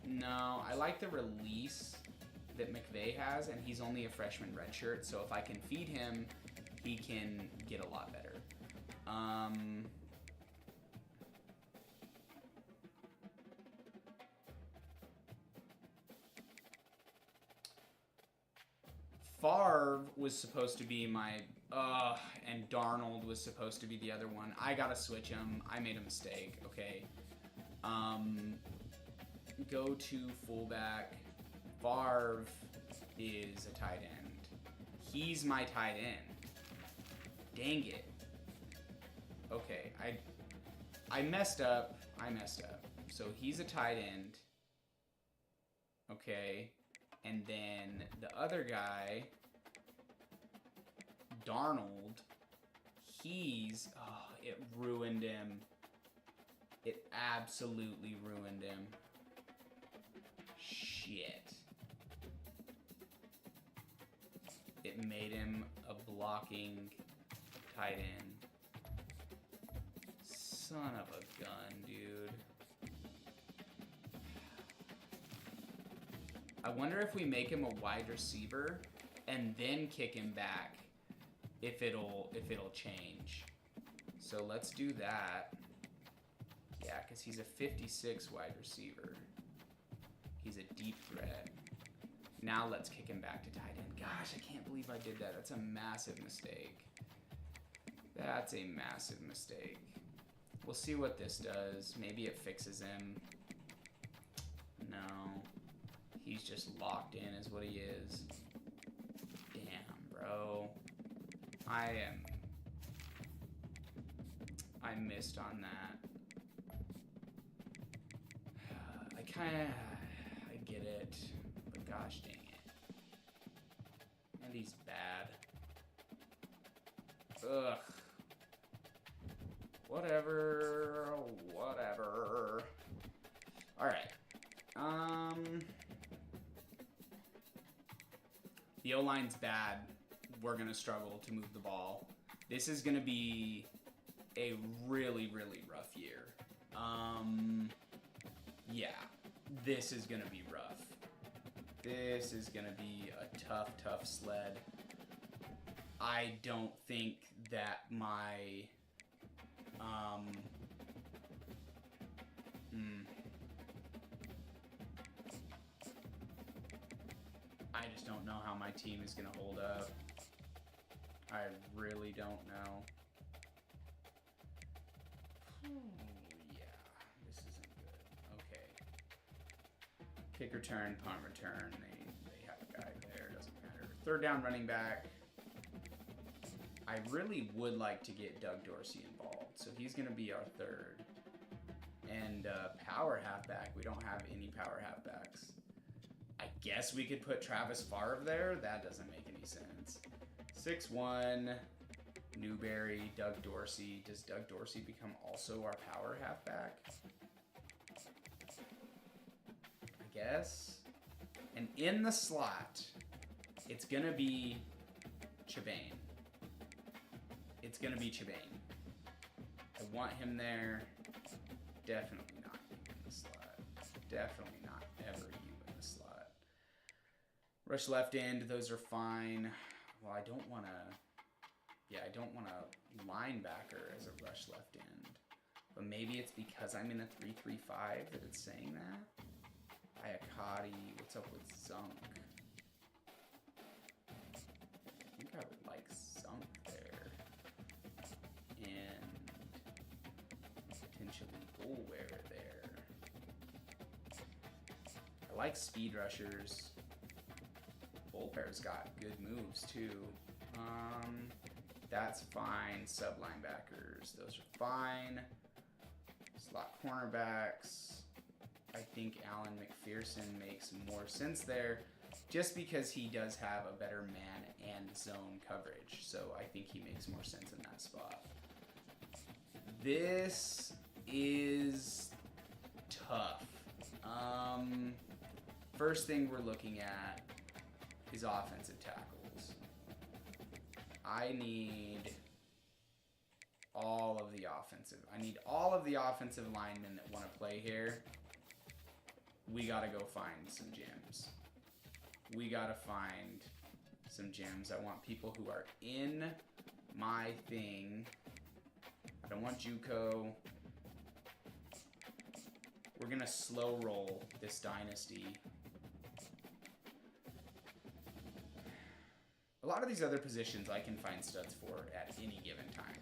No, I like the release that McVay has, and he's only a freshman redshirt, so if I can feed him, he can get a lot better. Favre was supposed to be my, and Darnold was supposed to be the other one. I gotta switch him. I made a mistake. Okay. Go to fullback. Favre is a tight end. He's my tight end. Dang it. Okay, I messed up. So he's a tight end. Okay. And then the other guy, Darnold, it ruined him. It absolutely ruined him. Shit. It made him a blocking tight end. Son of a gun, dude. I wonder if we make him a wide receiver and then kick him back, if it'll change. So let's do that. Yeah, because he's a 56 wide receiver. He's a deep threat. Now let's kick him back to tight end. Gosh, I can't believe I did that. That's a massive mistake. That's a massive mistake. We'll see what this does. Maybe it fixes him. No. He's just locked in is what he is. Damn, bro. I missed on that. I get it. But gosh dang it. And he's bad. Ugh. Whatever. Alright. The O-line's bad. We're going to struggle to move the ball. This is going to be a really, really rough year. Yeah, this is going to be rough. This is going to be a tough, tough sled. I don't think that my... I just don't know how my team is going to hold up. I really don't know. Yeah, this isn't good. Okay. Kick return, punt return. They have a guy there. Doesn't matter. Third down running back. I really would like to get Doug Dorsey involved. So he's going to be our third. And power halfback. We don't have any power halfbacks. I guess we could put Travis Favre there. That doesn't make any sense. 6'1", Newberry, Doug Dorsey. Does Doug Dorsey become also our power halfback? I guess. And in the slot, it's going to be Chibane. It's going to be Chibane. I want him there. Definitely not in the slot. Definitely not ever you Rush left end, those are fine. Well, I don't want to... Yeah, I don't want a linebacker as a rush left end. But maybe it's because I'm in a 3-3-5 that it's saying that? Adhd, what's up with Zunk? I think I would like Zunk there. And potentially Bullwear there. I like speed rushers. Bullwear's got good moves too. That's fine. Sub linebackers, those are fine. Slot cornerbacks. I think Alan McPherson makes more sense there just because he does have a better man and zone coverage. So I think he makes more sense in that spot. This is tough. First thing we're looking at is offensive tackles. I need all of the offensive linemen that want to play here. We gotta go find some gems. We gotta find some gems. I want people who are in my thing. I don't want JUCO. We're gonna slow roll this dynasty. A lot of these other positions I can find studs for at any given time.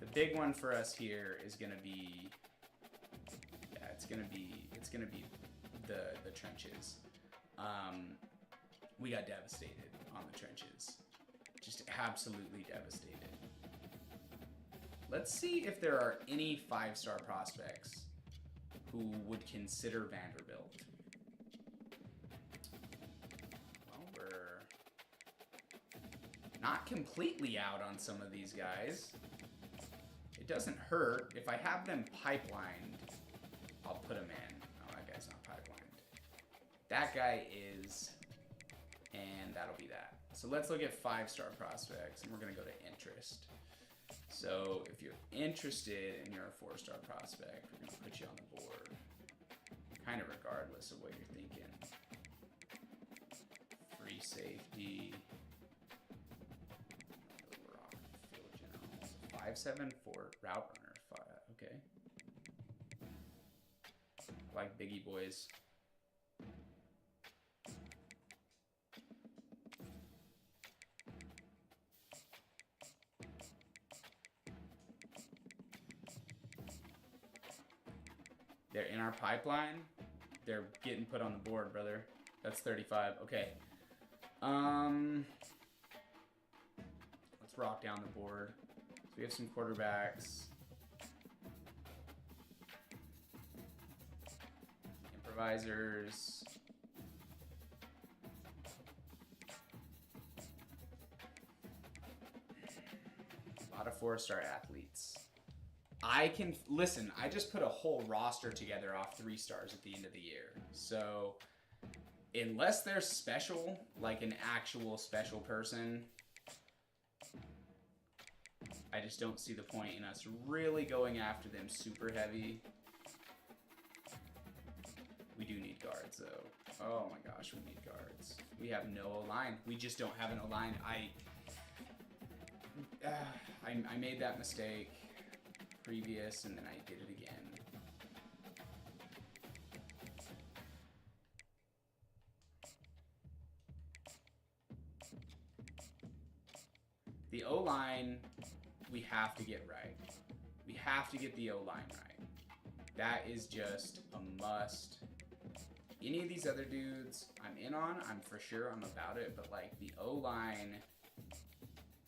The big one for us here is gonna be, yeah, it's gonna be the trenches. We got devastated on the trenches, just absolutely devastated. Let's see if there are any 5-star prospects who would consider Vanderbilt. Well, we're not completely out on some of these guys. It doesn't hurt. If I have them pipelined, I'll put them in. Oh, that guy's not pipelined. That guy is, and that'll be that. So let's look at 5-star prospects, and we're gonna go to interest. So if you're interested and you're a 4-star prospect, we're gonna put you on the board, kind of regardless of what you're thinking. Free safety. Rock field general. 5'7" for route runner. Okay. Like biggie boys. They're in our pipeline. They're getting put on the board, brother. That's 35. Okay. Let's rock down the board. So we have some quarterbacks. Improvisers. A lot of 4-star athletes. I can, listen, I just put a whole roster together off 3 stars at the end of the year. So, unless they're special, like an actual special person, I just don't see the point in us really going after them super heavy. We do need guards, though. Oh my gosh, we need guards. We have no O-line. We just don't have an O-line. I made that mistake previous, and then I did it again. The O-line, we have to get right. We have to get the O-line right. That is just a must. Any of these other dudes I'm in on, I'm for sure I'm about it, but like the O-line,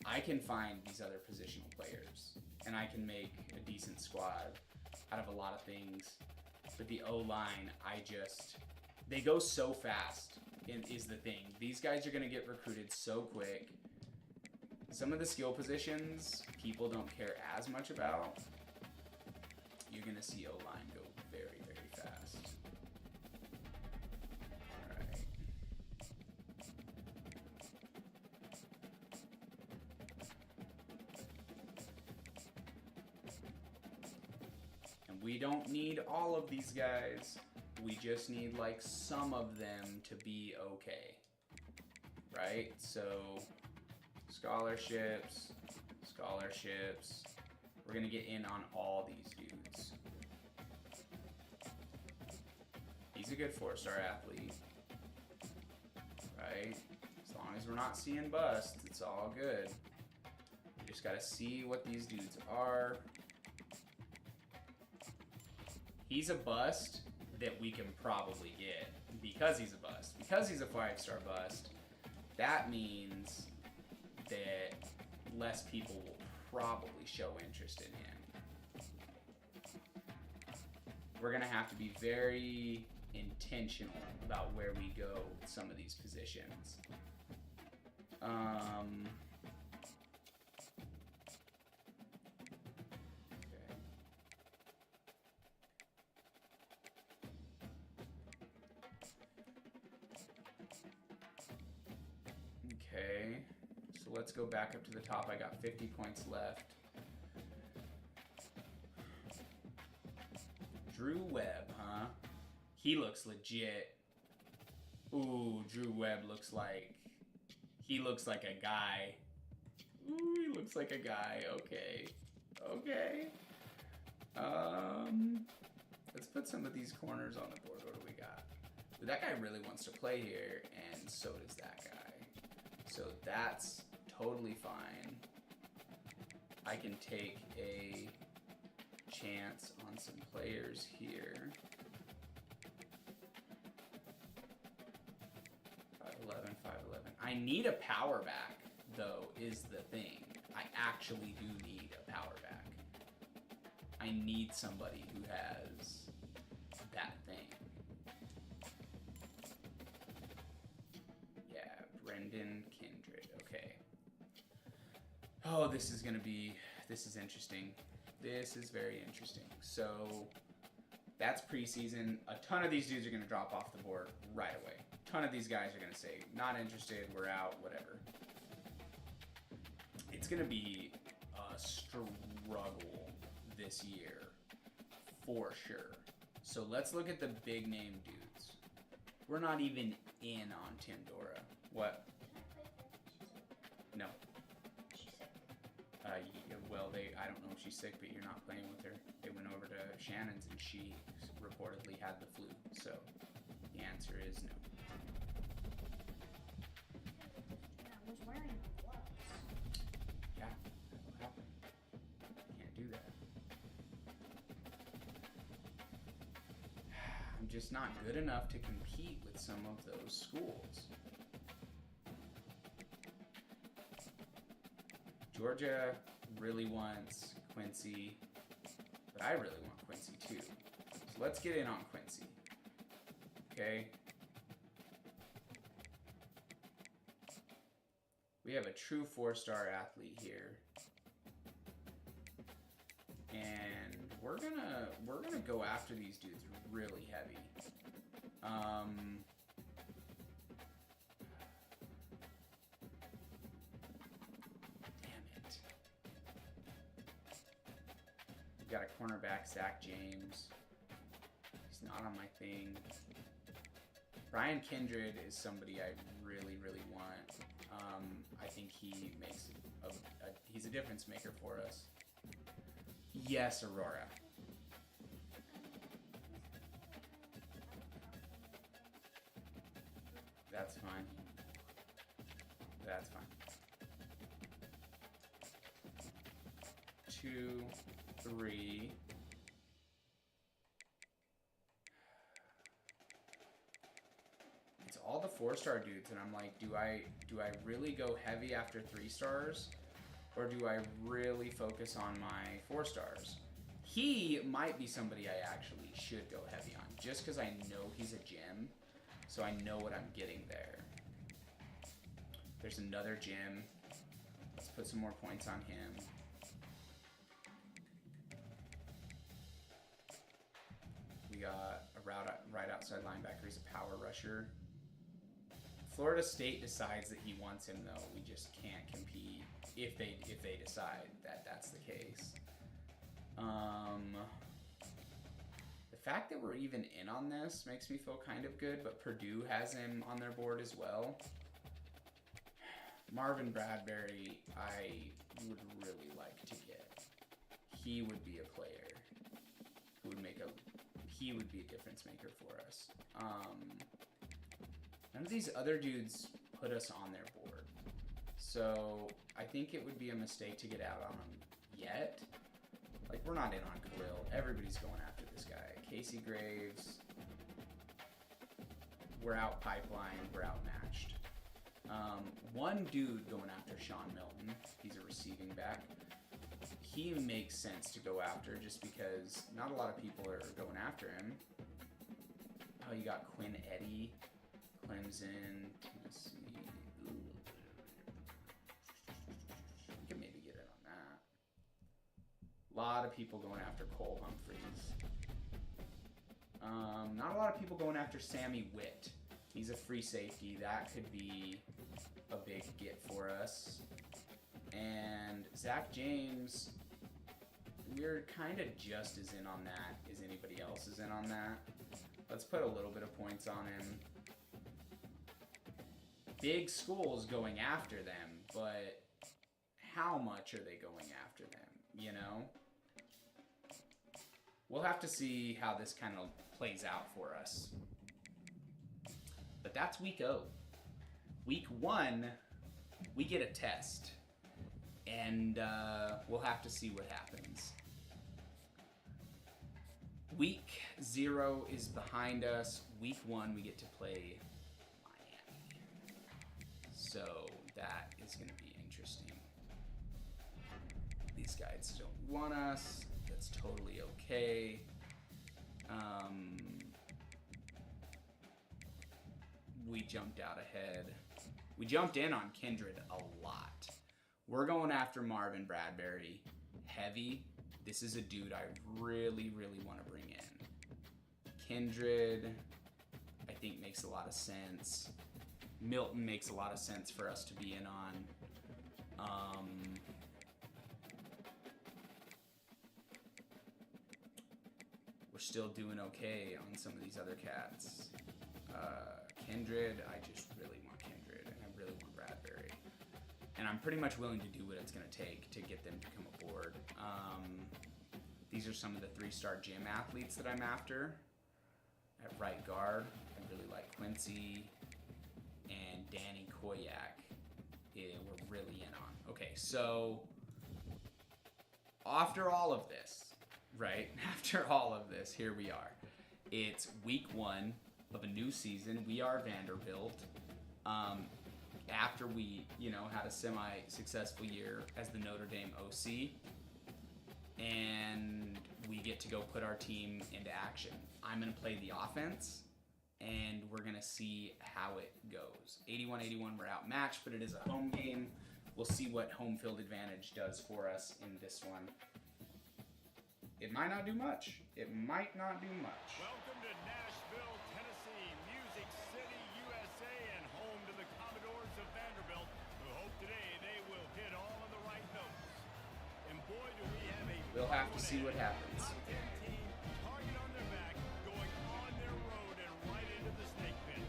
I can find these other positional players, and I can make a decent squad out of a lot of things. But the O-line, they go so fast, is the thing. These guys are going to get recruited so quick. Some of the skill positions people don't care as much about. You're going to see O-line go very, very fast. Alright. And we don't need all of these guys. We just need like some of them to be okay, right? So scholarships. We're gonna get in on all these dudes. He's a good 4-star athlete, right? As long as we're not seeing bust, it's all good. We just gotta see what these dudes are. He's a bust that we can probably get because he's a bust. Because he's a 5-star bust, that means that less people will probably show interest in him. We're gonna have to be very intentional about where we go with some of these positions. Okay, so let's go back up to the top. I got 50 points left. Drew Webb, huh? He looks legit. Ooh, Drew Webb looks like... He looks like a guy. Ooh, he looks like a guy. Okay. Okay. Let's put some of these corners on the board. What do we got? But that guy really wants to play here, and so does that guy. So that's totally fine. I can take a chance on some players here. 5'11", 5'11". I need a power back, though, is the thing. I actually do need a power back. I need somebody who has that thing. Yeah, Brendan Kindred. Okay. Oh, this is interesting. This is very interesting. So that's preseason. A ton of these dudes are going to drop off the board right away. A ton of these guys are going to say, not interested, we're out, whatever. It's going to be a struggle this year, for sure. So let's look at the big name dudes. We're not even in on Tim Dora. What? No. Well, I don't know if she's sick, but you're not playing with her. They went over to Shannon's and she reportedly had the flu. So the answer is no. I was wearing my gloves. Yeah, that will happen. Can't do that. I'm just not good enough to compete with some of those schools. Georgia really wants Quincy, but I really want Quincy too. So let's get in on Quincy. Okay. We have a true 4-star athlete here. And we're gonna go after these dudes really heavy. Got a cornerback, Zach James. He's not on my thing. Brian Kindred is somebody I really, really want. I think he makes he's a difference maker for us. Yes, Aurora. That's fine. That's fine. 2, 3. It's all the 4-star dudes, and I'm like, do I really go heavy after 3 stars, or do I really focus on my 4 stars? He might be somebody I actually should go heavy on, just because I know he's a gem, so I know what I'm getting there. There's another gem. Let's put some more points on him. We got a right outside linebacker. He's a power rusher. Florida State decides that he wants him, though. We just can't compete if they decide that that's the case. The fact that we're even in on this makes me feel kind of good, but Purdue has him on their board as well. Marvin Bradbury, I would really like to get. He would be a player who would he would be a difference maker for us. None of these other dudes put us on their board. So I think it would be a mistake to get out on him yet. Like, we're not in on Khalil. Everybody's going after this guy. Casey Graves. We're out pipeline. We're outmatched. One dude going after Sean Milton. He's a receiving back. He makes sense to go after just because not a lot of people are going after him. Oh, you got Quinn Eddy, Clemson, Tennessee. Ooh. You can maybe get in on that. A lot of people going after Cole Humphreys. Not a lot of people going after Sammy Witt. He's a free safety. That could be a big get for us. And Zach James, we're kind of just as in on that as anybody else is in on that. Let's put a little bit of points on him. Big schools going after them, but how much are they going after them, you know? We'll have to see how this kind of plays out for us. But that's week 0. Week 1, we get a test. And we'll have to see what happens. Week 0 is behind us. Week 1, we get to play Miami. So that is going to be interesting. These guys don't want us. That's totally okay. We jumped out ahead. We jumped in on Kindred a lot. We're going after Marvin Bradbury heavy. This is a dude I really, really want to bring in. Kindred, I think, makes a lot of sense. Milton makes a lot of sense for us to be in on. We're still doing okay on some of these other cats. Kindred, I just really want Kindred, and I really want Bradbury. And I'm pretty much willing to do what it's going to take to get them to come aboard. These are some of the 3-star gym athletes that I'm after. At right guard, I really like Quincy and Danny Koyak. Yeah, we're really in on. Okay, so after all of this, right? After all of this, here we are. It's week 1 of a new season. We are Vanderbilt. After we, had a semi-successful year as the Notre Dame OC, and we get to go put our team into action. I'm going to play the offense, and we're going to see how it goes. 81-81, we're outmatched, but it is a home game. We'll see what home field advantage does for us in this one. It might not do much. It might not do much. Welcome to Nashville, Tennessee, Music City, USA, and home to the Commodores of Vanderbilt, who hope today they will hit all of the right notes. And boy, do we have a... We'll have to see what happens. Top 10 team, target on their back, going on their road and right into the snake pit.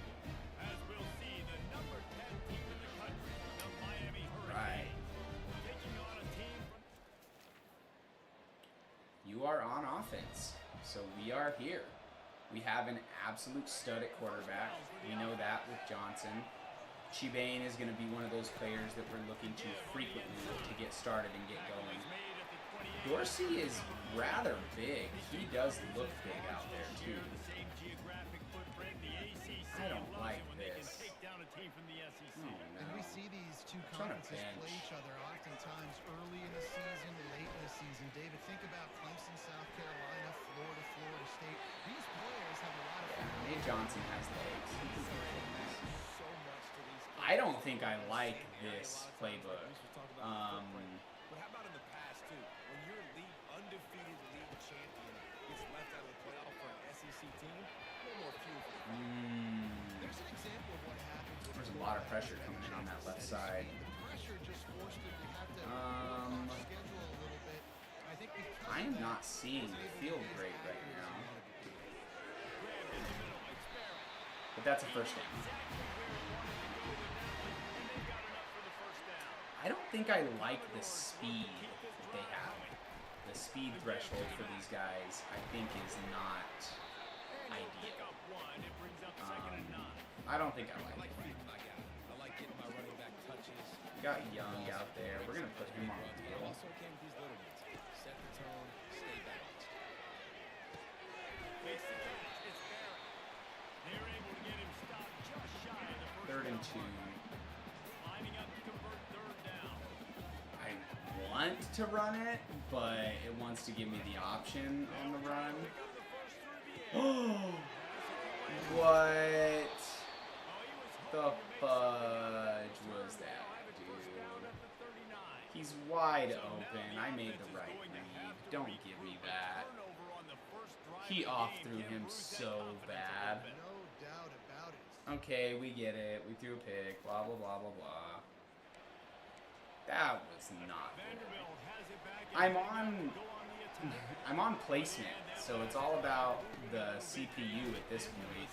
As we'll see, the number 10 team in the country, the Miami Hurricanes, taking on a team from... You are on offense, so we are here. We have an absolute stud at quarterback. We know that with Johnson. Chibane is going to be one of those players that we're looking to frequently to get started and get going. Dorsey is rather big. He does look big out there, too. I don't like this. Oh, no. And we see these two Trying to conferences bench. play each other oftentimes early in the season, late in the season. David, think about Clemson, South Carolina, Florida, Florida State. These players have a lot of Yeah, Nate Johnson has legs. He can do things. so much to these I don't think I like this playbook. But how about in the past, too? When your league, undefeated league champion gets left out of the playoff for an SEC team, a little more fuel for the There's an example of what happens when There's a lot of pressure coming in on that left side. the pressure just forced them to have to work on the schedule a little bit. I think because I am not seeing the field great right now. that's a first down. I don't think I like the speed that they have. The speed threshold for these guys, I think, is not ideal. I don't think I like it. I like getting my running back touches. We got Young out there. We're going to put him on the I field. also came with these little ones. Set the tone, stay balanced. They're able to get him stopped just shy of the first 3rd and down 2. mark. Lining up to convert 3rd down. I want to run it, but it wants to give me the option on the run. What the fudge was that, dude? He's wide open. I made the right read. Don't give me that. He off-threw him so bad. No doubt about it. Okay, we get it. We threw a pick. Blah, blah, blah, blah, blah. That was not good. I'm on placement, so it's all about the CPU at this point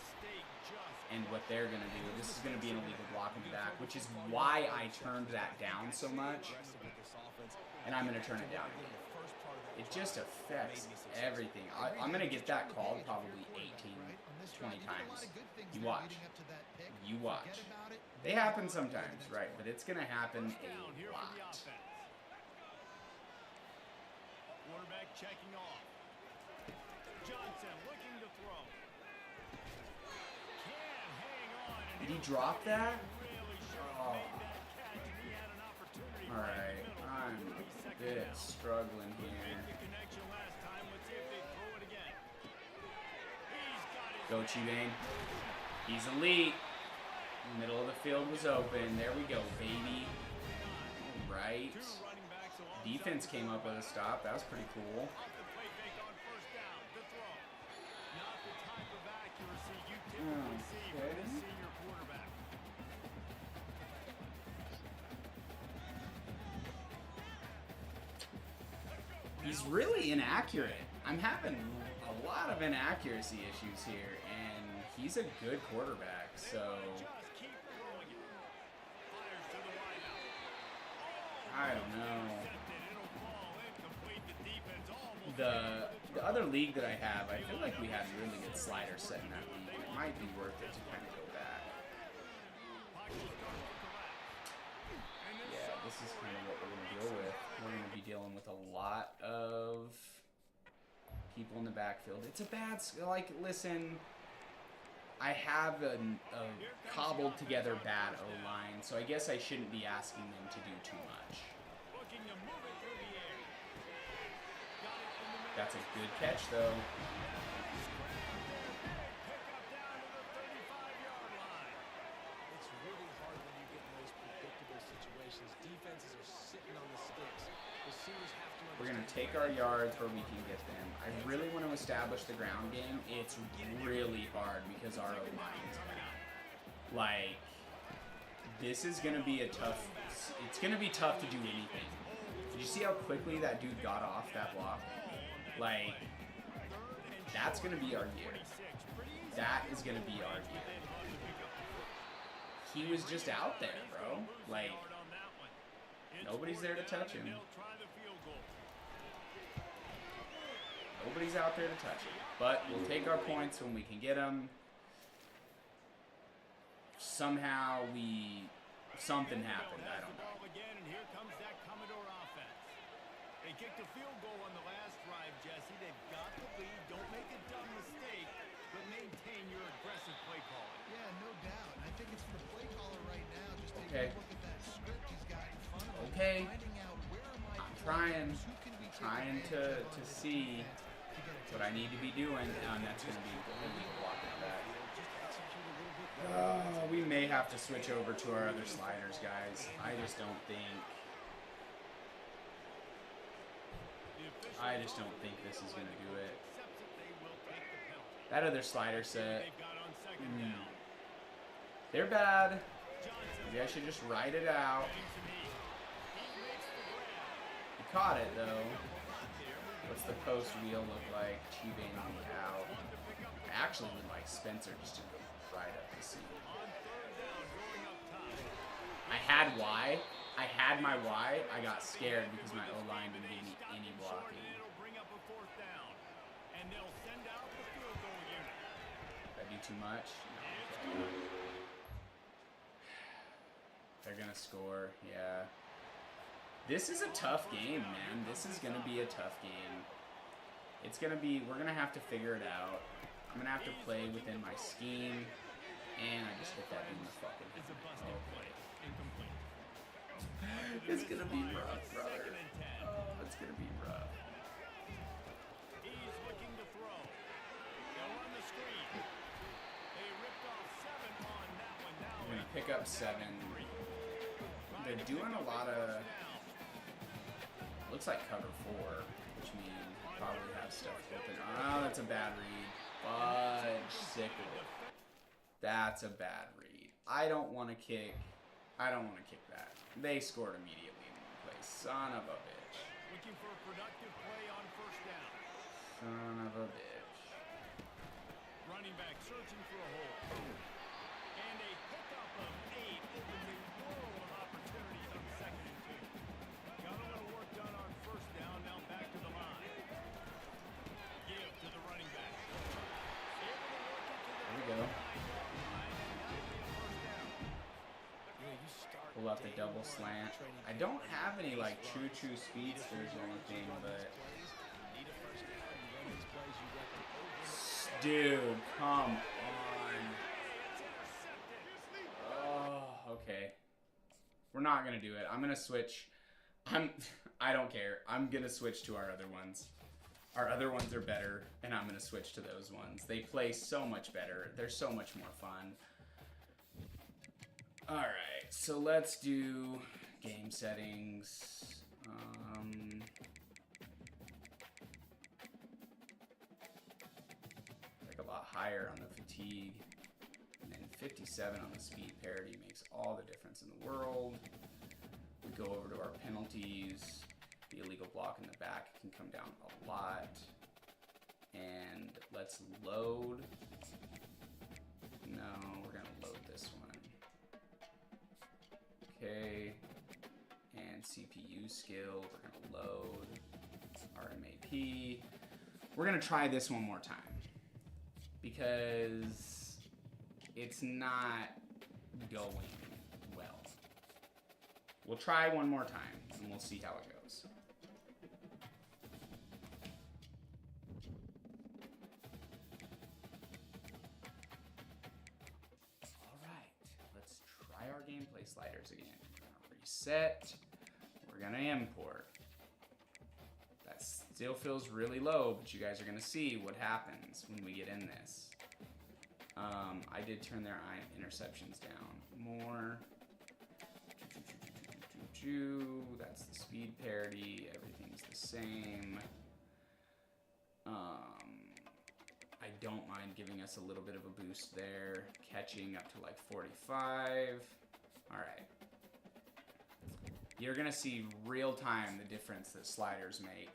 and what they're going to do. This is going to be an illegal block in the back, which is why I turned that down so much, and I'm going to turn it down again. It just affects everything. I'm going to get that called probably 18, 20 times. You watch. You watch. They happen sometimes, right, but it's going to happen a lot. Quarterback checking off. Johnson looking to throw. Can't hang on. Did he drop that? Really should Oh. have made that catch, and he had an opportunity. Alright, I'm a bit struggling here. Made the connection last time. Let's see if they throw it again. He's got his Go, Chivane. He's elite. Middle of the field was open. There we go, baby. Right. two running backs along. Defense came up with a stop. That was pretty cool. Off the play fake on first down. The throw. Not the type of accuracy you typically see from Okay. a senior quarterback. He's really inaccurate. I'm having a lot of inaccuracy issues here, and he's a good quarterback, so Just keep throwing it. Fires to the wideout. I don't know. Intercepted. It'll fall incomplete. The defense almost The other league that I have, I feel like we had really good sliders set in that league. It might be worth it to kind of go back. Yeah, this is kind of what we're going to deal with. We're going to be dealing with a lot of people in the backfield. It's a bad, listen, I have a cobbled together bad O-line, so I guess I shouldn't be asking them to do too much. looking to move it through the air. Got it in the middle. That's a good catch, though. Pickup down to the 35-yard line. It's really hard when you get in those predictable situations. Defenses are sitting on the sticks. Receivers have to We're going to understand take our yards where we can get them. I really want to establish the ground game. It's really hard because our O-line is bad. Like, this is going to be a tough... It's going to be tough to do anything. Did you see how quickly that dude got off that block? Like, that's going to be our year. That is going to be our year. He was just out there, bro. Like, nobody's there to touch him. Nobody's out there to touch him. But we'll take our points when we can get them. Somehow something happened. I don't know. Again, and here comes that Commodore offense. They kicked a field goal on the last drive, Jesse. They've got the lead. Don't make a dumb mistake, but maintain your aggressive play calling. Yeah, no doubt. I think it's for the play caller right now. Just taking Okay. a look at that script he's got in front of him. Okay. Finding out where are my I'm players, who can be trying taken to advantage of on see defense to get a what I need to be doing, and that's going to be illegal blocking back. We may have to switch over to our other sliders, guys. I just don't think this is going to do it. Accepts that they will take the penalty. That other slider set, They've got on second down. they're bad. Johnson Maybe I should just write it out. getting some heat. He makes the grab. He caught it, though. What's the post wheel look like? Chivane out. I actually would like Spencer just to go right up the seam. On third down, going up top. I had Y. I had my Y. I got scared because my O-line didn't give me any blocking. It'll bring up a fourth down. And they'll send out the field goal unit. Did I do too much? No, okay. They're gonna score, yeah. This is a tough game, man. This is gonna be a tough game. It's gonna be, we're gonna have to figure it out. I'm gonna have to play within my scheme. And I just hit that in the fucking head. It's a busted play. Incomplete. It's gonna be rough, brother. Oh, it's gonna be rough. He's looking to throw. They'll run the screen. They ripped off 7 on that one. Now We're gonna pick up 7. They're doing a lot of, looks like cover 4, which means probably have stuff open. Oh, that's a bad read. Fudge sickle. That's a bad read. I don't want to kick. I don't want to kick that. They scored immediately in one place. Son of a bitch. looking for a productive play on first down. Son of a bitch. Running back searching for a hole. And a pickup of 8 opens a world of opportunities on 2nd and 2. Got a little work done on first down. Now back to the line. Give to the running back. Able to work it to the There we go. Pull out the double slant. I don't have any like true speedsters or anything, but dude, come on. Oh, okay. We're not gonna do it. I'm gonna switch. I don't care. I'm gonna switch to our other ones. Our other ones are better, and I'm gonna switch to those ones. They play so much better. They're so much more fun. Alright, so let's do game settings. Like a lot higher on the fatigue. And 57 on the speed parity makes all the difference in the world. We go over to our penalties. The illegal block in the back can come down a lot. And let's load. No, we're going to load this one. Okay, and CPU skill, we're gonna load our MAP. We're gonna try this one more time because it's not going well. We'll try one more time and we'll see how it goes. Our gameplay sliders again. We're gonna reset. We're gonna import. That still feels really low, but you guys are gonna see what happens when we get in this. I did turn their interceptions down more. That's the speed parity. Everything's the same. I don't mind giving us a little bit of a boost there. Catching up to like 45. Alright. You're going to see real time the difference that sliders make.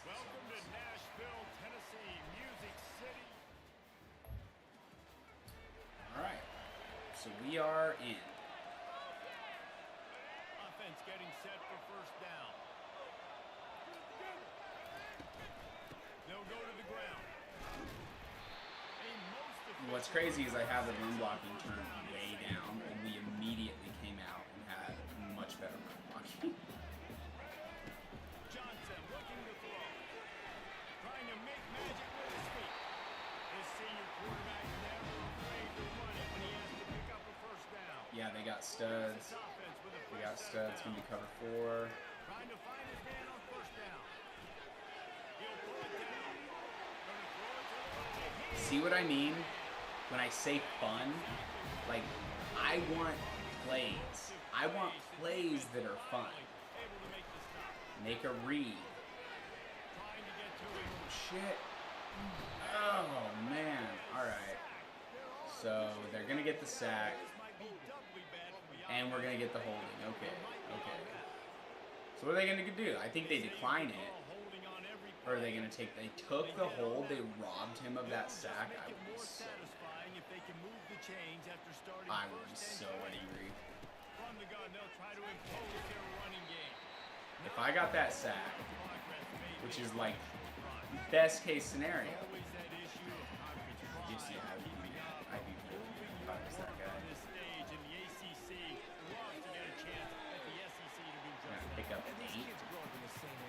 Welcome to Nashville, Tennessee, Music City. Alright. So we are in. Offense getting set for first down. They'll go to the ground. What's crazy is I have the run blocking turned way down, and we immediately came out and had much better run blocking. Johnson looking to throw. Trying to make magic with his feet. His senior quarterback never afraid to run it when he has to pick up a first down. Yeah, they got studs. We got studs. Gonna be cover 4. Trying to find his man on first down. He'll pull it down. Gonna throw it to the See what I mean when I say fun? Like, I want plays. I want plays that are fun. able to make the stop. Make a read. Trying to get to him. Shit. Oh, man. Alright. So, they're gonna get the sack. This might be double And we're going to get the holding. Okay. Okay. So what are they going to do? I think they decline it. Or are they going to take... They took the hold. They robbed him of that sack. I would be so mad. I would be so angry. If I got that sack, which is like best case scenario, just yeah, I'd be if I was that guy. Gonna pick up 8.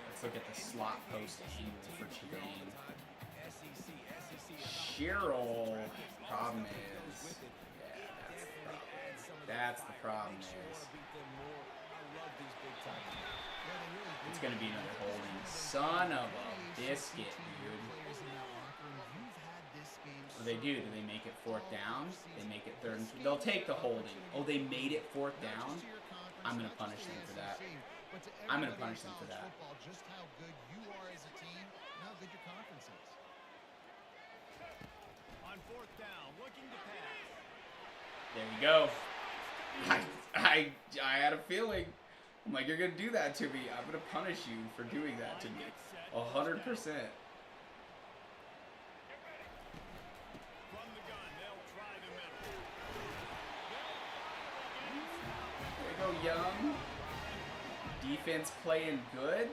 Let's look at the slot post angle for Chibane. Cheryl. Problem is, that's the problem is. It's going to be another holding. Son of a biscuit, dude. What do they do? Do they make it 4th down? They make it 3rd and 3. They'll take the holding. Oh, they made it 4th down? I'm going to punish them for that. I'm going to punish them for that. Just how good you are as a team, and how good your conference is. On 4th down, looking to pass. There you go. I had a feeling. I'm like, you're going to do that to me. I'm going to punish you for doing that to me. 100%. There you go, Young. Defense playing good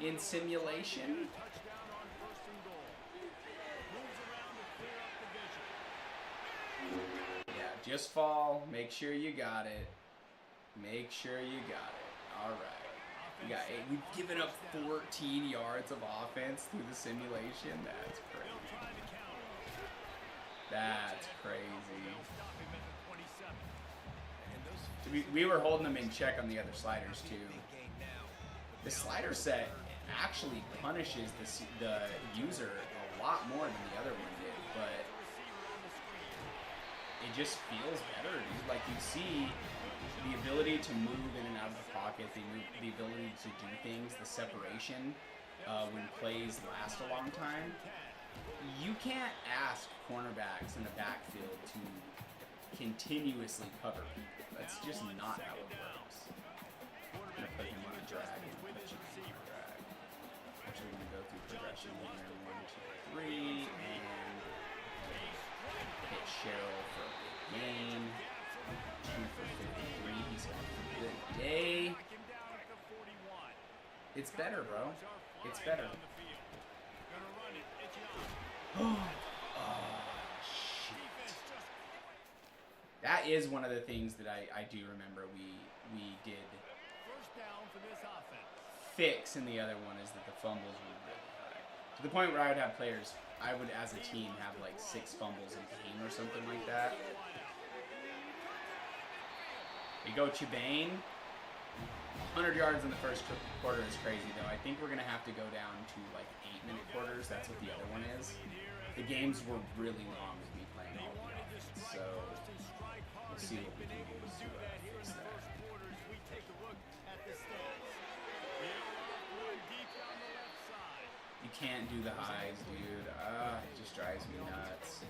in simulation. Yeah, just fall. Make sure you got it. Make sure you got it. All right. We got 8. We've given up 14 yards of offense through the simulation. That's crazy. That's crazy. We were holding them in check on the other sliders too. The slider set actually punishes the user a lot more than the other one did, but it just feels better, dude. Like, you see the ability to move in and out of the pocket, the ability to do things, the separation when plays last a long time. You can't ask cornerbacks in the backfield to continuously cover people. That's just not how it works. I'm going to put him on a drag and put you on a drag. Actually, we're going to go through progression here. 1, 2, 3, and hit Cheryl for a big gain. 2 for 53. He's having a good day. It's better, bro. It's better. Oh, shit. That is one of the things that I do remember we did fix in the other one, is that the fumbles were really high. To the point where I would have players, I would as a team have like 6 fumbles in a game or something like that. You go Chibane. 100 yards in the first quarter is crazy, though. I think we're going to have to go down to like 8-minute quarters. That's what the other one is. The games were really long with me playing all the offense, so we'll see what we can do to fix that. You can't do the highs, dude. It just drives me nuts.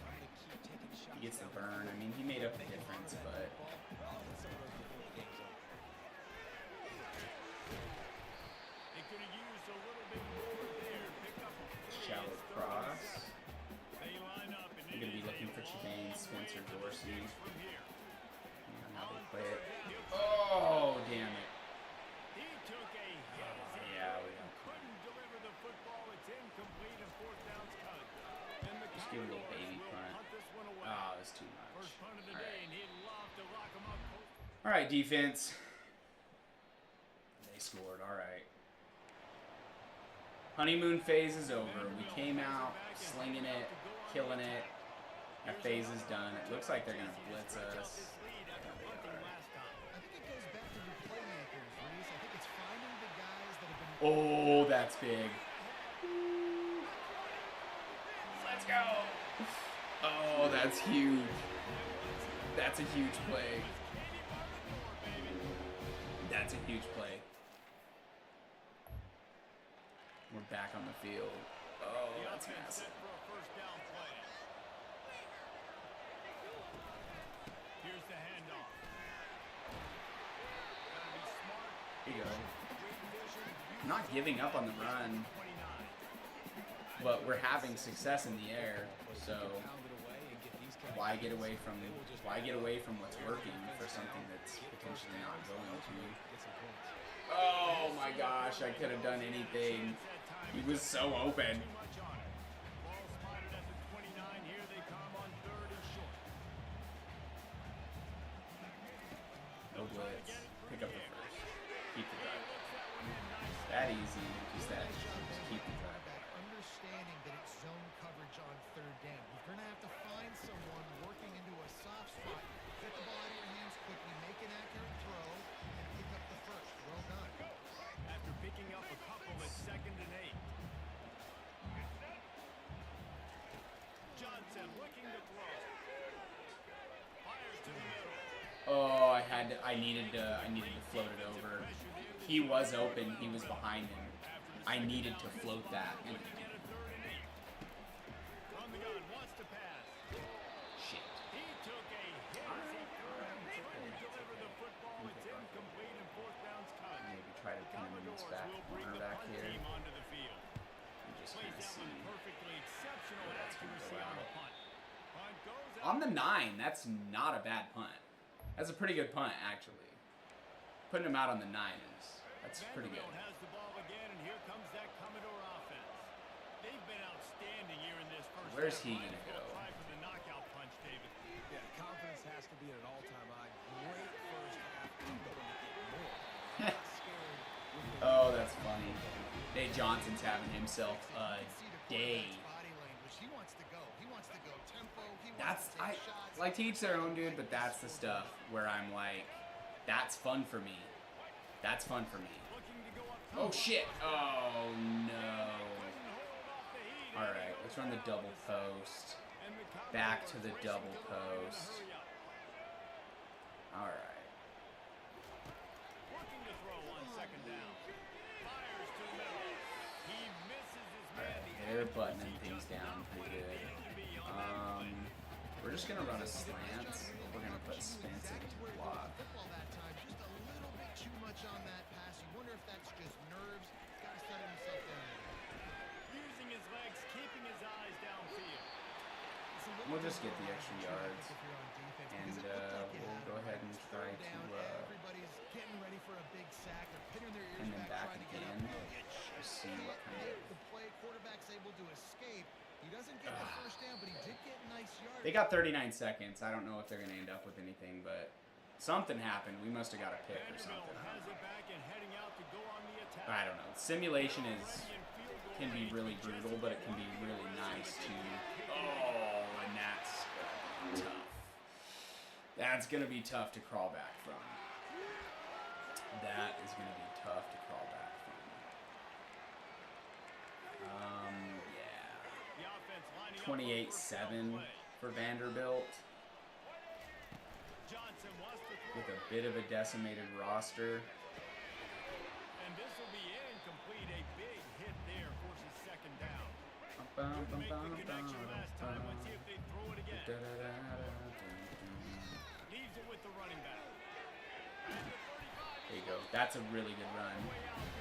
He gets the burn. I mean, he made up the difference, but... Shallow cross. I'm going to be looking for Chibane, Spencer, Dorsey. You know how they play it. Oh, damn it. Yeah, we got just give a little baby punt. Oh, it was too much. All right, defense. They scored. All right. Honeymoon phase is over. We came out slinging it, killing it. That phase is done. It looks like they're going to blitz us. Oh, that's big. Let's go. Oh, that's huge. That's a huge play. That's a huge play. We're back on the field. Oh, that's massive. Here's the handoff. Here you go. I'm not giving up on the run, but we're having success in the air. So why get away from what's working for something that's potentially not going to? Oh my gosh, I could have done anything. He was so open. No blitz. Pick up the first. Keep the drive. That easy. Just that. Just keep the drive. Understanding that it's zone coverage on third down. You're going to have to find someone working into a soft spot. Get the ball out of your hands quickly, make an accurate throw, and pick up the first. Well done. After picking up a couple at 2nd and 8. Johnson looking to throw. Fires to the middle. Oh, I needed to float it over. He was open. He was behind him. I needed to float that. And On the gun, wants to pass. shit. He took a hit as he couldn't deliver the football. It's incomplete and 4th down's cut. Maybe try to pin him in this Commodores back will bring corner the back punt here. team onto the field. And just Plays kind of that see. one perfectly. Exceptional where that's gonna accuracy go on the out. punt. Punt goes out. On the 9, that's not a bad punt. That's a pretty good punt, actually. Putting him out on the 9 that's pretty good. Vanderbilt has the ball again, and here comes that Commodore offense. They've been outstanding here in this first Where's half. he Might gonna as well go? try for the knockout punch, David. Yeah, confidence has to be at an all-time high. Great first half. I'm going to get more. I'm not scared with the Oh, that's funny. Dave Johnson's having himself a day. Body language. He wants to go. He wants to go tempo. He That's wants to take shots. like to each their own, dude. But that's the stuff where I'm like, that's fun for me. That's fun for me. Looking to go up Oh top. shit! Oh no! Couldn't hold off the heat. All right, let's run the double post. And the Back to the Commodores double racing to the line in a post. hurry up. All right. Looking to throw on 2nd down. Fires to the middle. He misses his All man. right, they're buttoning things down pretty good. We're just gonna run a slant. We're gonna put Spence into the block. Football that time, just a little bit too much on that pass. You wonder if that's just nerves. Got to settle himself down. Using his legs, keeping his eyes downfield. It's a little We'll just bit get the more extra dramatic yards, if you're on defense, and because it looked like you we'll had go him. ahead and It's try third to, down, everybody's getting ready for a big sack. They're pinning their ears and then back trying to get again. up. Just see what kind Make of. the play. Quarterback's able to escape. He doesn't get the first down, but he did get nice yards. They got 39 seconds. I don't know if they're gonna end up with anything, but something happened. We must have got a pick or Vanderbilt something. has it back and heading out to go on the attack. I don't know. Simulation is Ready in field goal can be range really with brutal, Jesse but it can be Jackson. really nice too. Oh, and that's tough. That's gonna be tough to crawl back from. That is gonna be tough to crawl back from. Yeah. The offense lining up for the first down 28-7 play. for Vanderbilt Johnson wants to throw. with a bit of a decimated roster. And this will be incomplete. A big hit there forces 2nd down. Couldn't make the connection last time. Let's see if they throw it again. Leaves it with the running back. At the 35, There you go. That's a really good run. way out to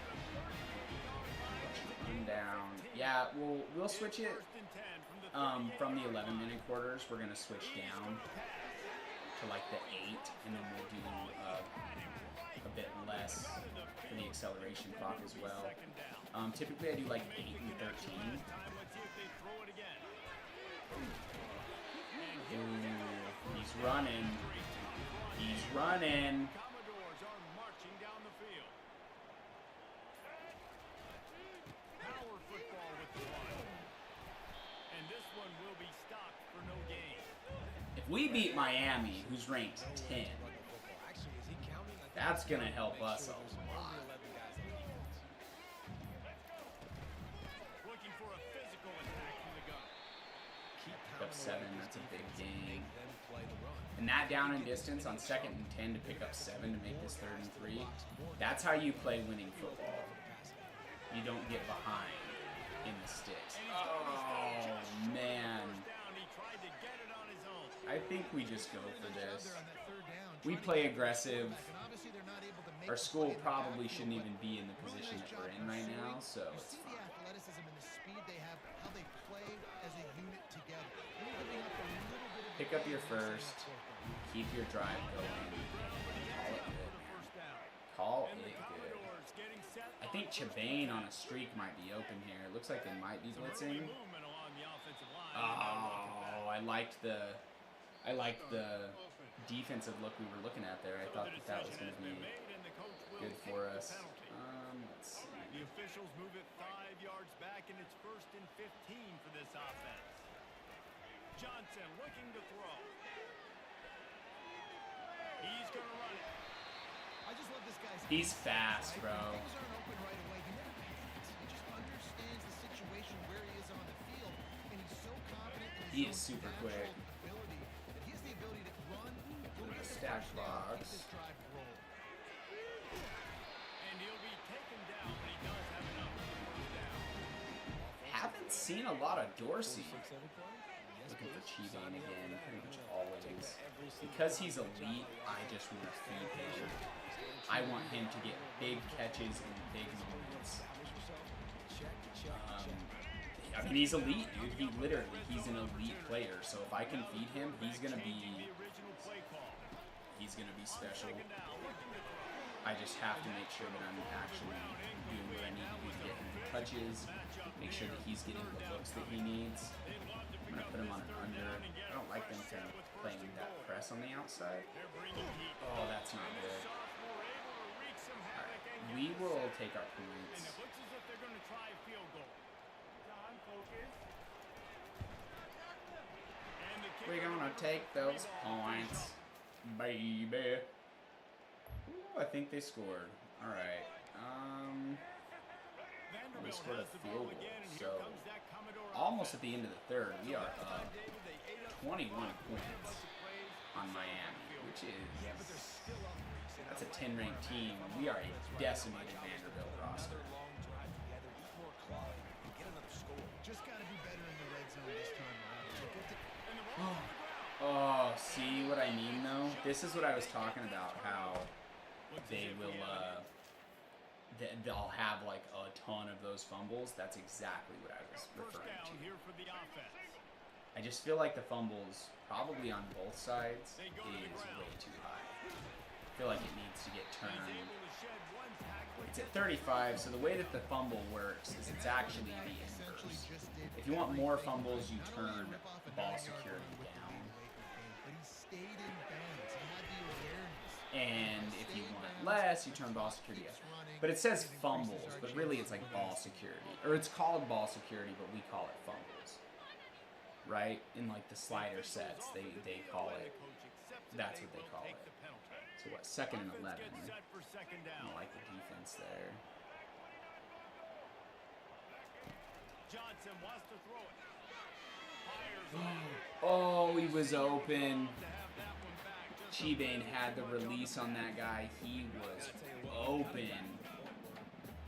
the 30. Run down. Yeah, we'll switch it. 1st and 10 from the From the 11-minute quarters, we're gonna switch down to like the 8, and then we'll do a bit less for the acceleration clock as well. 2nd down. Typically, I do like 8 and 13. Last time, let's see if they throw it again. Ooh, he's running. He's running. Commodores are marching down the field. Power football with the run. And this one will be stopped for no gain. If we beat Miami, who's ranked 10, Actually, is he counting? I think that's he's gonna counting. help Make us sure a there's lot. only 11 guys on defense. Looking for a physical attack from the gun. Keep Pick up pounding 7, away at that's a this big defense and gain. make them play the run. And that down and distance on 2nd and 10 to pick up 7 to make this 3rd and 3. That's how you play winning football. You don't get behind in the sticks. Oh, man. First down, he tried to get it on his own. I think we just go for Nice job this. there on that third down. We Trying to play get the aggressive. quarterback, and obviously they're not able to our school probably shouldn't even be in the position that we're in right now, so You it's see the fine. athleticism and the speed they have, how they play as a unit together. Only giving up a little bit of Pick up your defense on that first, fourth down. keep your drive going, call it good, man. Call it good. I think Chibane on a streak might be open here. It looks like they might be blitzing. Oh, I liked the defensive look we were looking at there. I thought that was going to be good for us. Let's see. The officials move it 5 yards back, and it's 1st and 15 for this offense. Johnson looking to throw. He's going to run it. I just love this guy's He's fast, bro. Things aren't open right away. He never panics. He just understands the situation where he is on the field, and he's so confident in He his is own super natural quick. ability that he has the ability to run, go get the Stack first down, box. keep this drive rolling. And he'll be taken down, but he does have enough for the first down. Haven't seen a lot of Dorsey. Looking for Chibane again, pretty much always. Because he's elite, I just want to feed him. I want him to get big catches and big moments. I mean, he's elite, dude. He's an elite player. So if I can feed him, he's gonna be special. I just have to make sure that I'm actually doing what I need to do to get him touches. Make sure that he's getting the looks that he needs. I'm gonna put him on an under. I don't like them kind of playing that press on the outside. Oh, that's not good. Alright, we will take our points. We're gonna take those points, baby. Ooh, I think they scored. Alright. We scored a field goal, so almost at the end of the third, we are up 21 points on Miami, which is, that's a 10-ranked team. We are a decimated Vanderbilt roster. Just got to be better in the red zone this time around. Oh, see what I mean though? This is what I was talking about, how they will, they'll have like a ton of those fumbles. That's exactly what I was referring to. I just feel like the fumbles, probably on both sides, is way too high. I feel like it needs to get turned. It's at 35, so the way that the fumble works is it's actually the inverse. If you want more fumbles, you turn ball security down. But he stayed in bounds. He had the awareness. And if you want less, you turn ball security up. But it says fumbles, but really it's like ball security. Or it's called ball security, but we call it fumbles. Right? In like the slider sets, they call it, that's what they call it. So what, 2nd and 11. I like the defense there. Johnson wants to throw it. Fires Oh, he was open. Chibane had the release on that guy. He was open.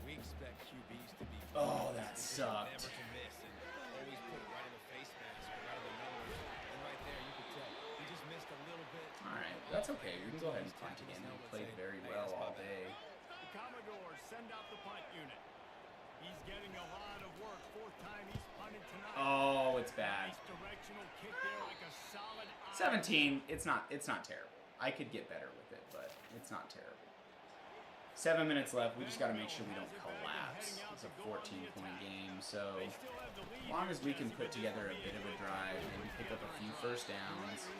We expect QBs to be Oh, that sucked. never to miss and always put it right in the face mask or right in the nose. And right there, you could tell he just missed a little bit. Alright, that's okay. You can go ahead and punt again. He played very well all day. The Commodores send out the punt unit. He's getting a lot of work. 4th time he's punted tonight. Oh, it's bad. Nice directional kick there like a solid eye. 17, it's not terrible. I could get better with it, but it's not terrible. 7 minutes left. We just got to make sure we don't collapse. It's a 14-point game, so as long as we can put together a bit of a drive, maybe pick up a few first downs,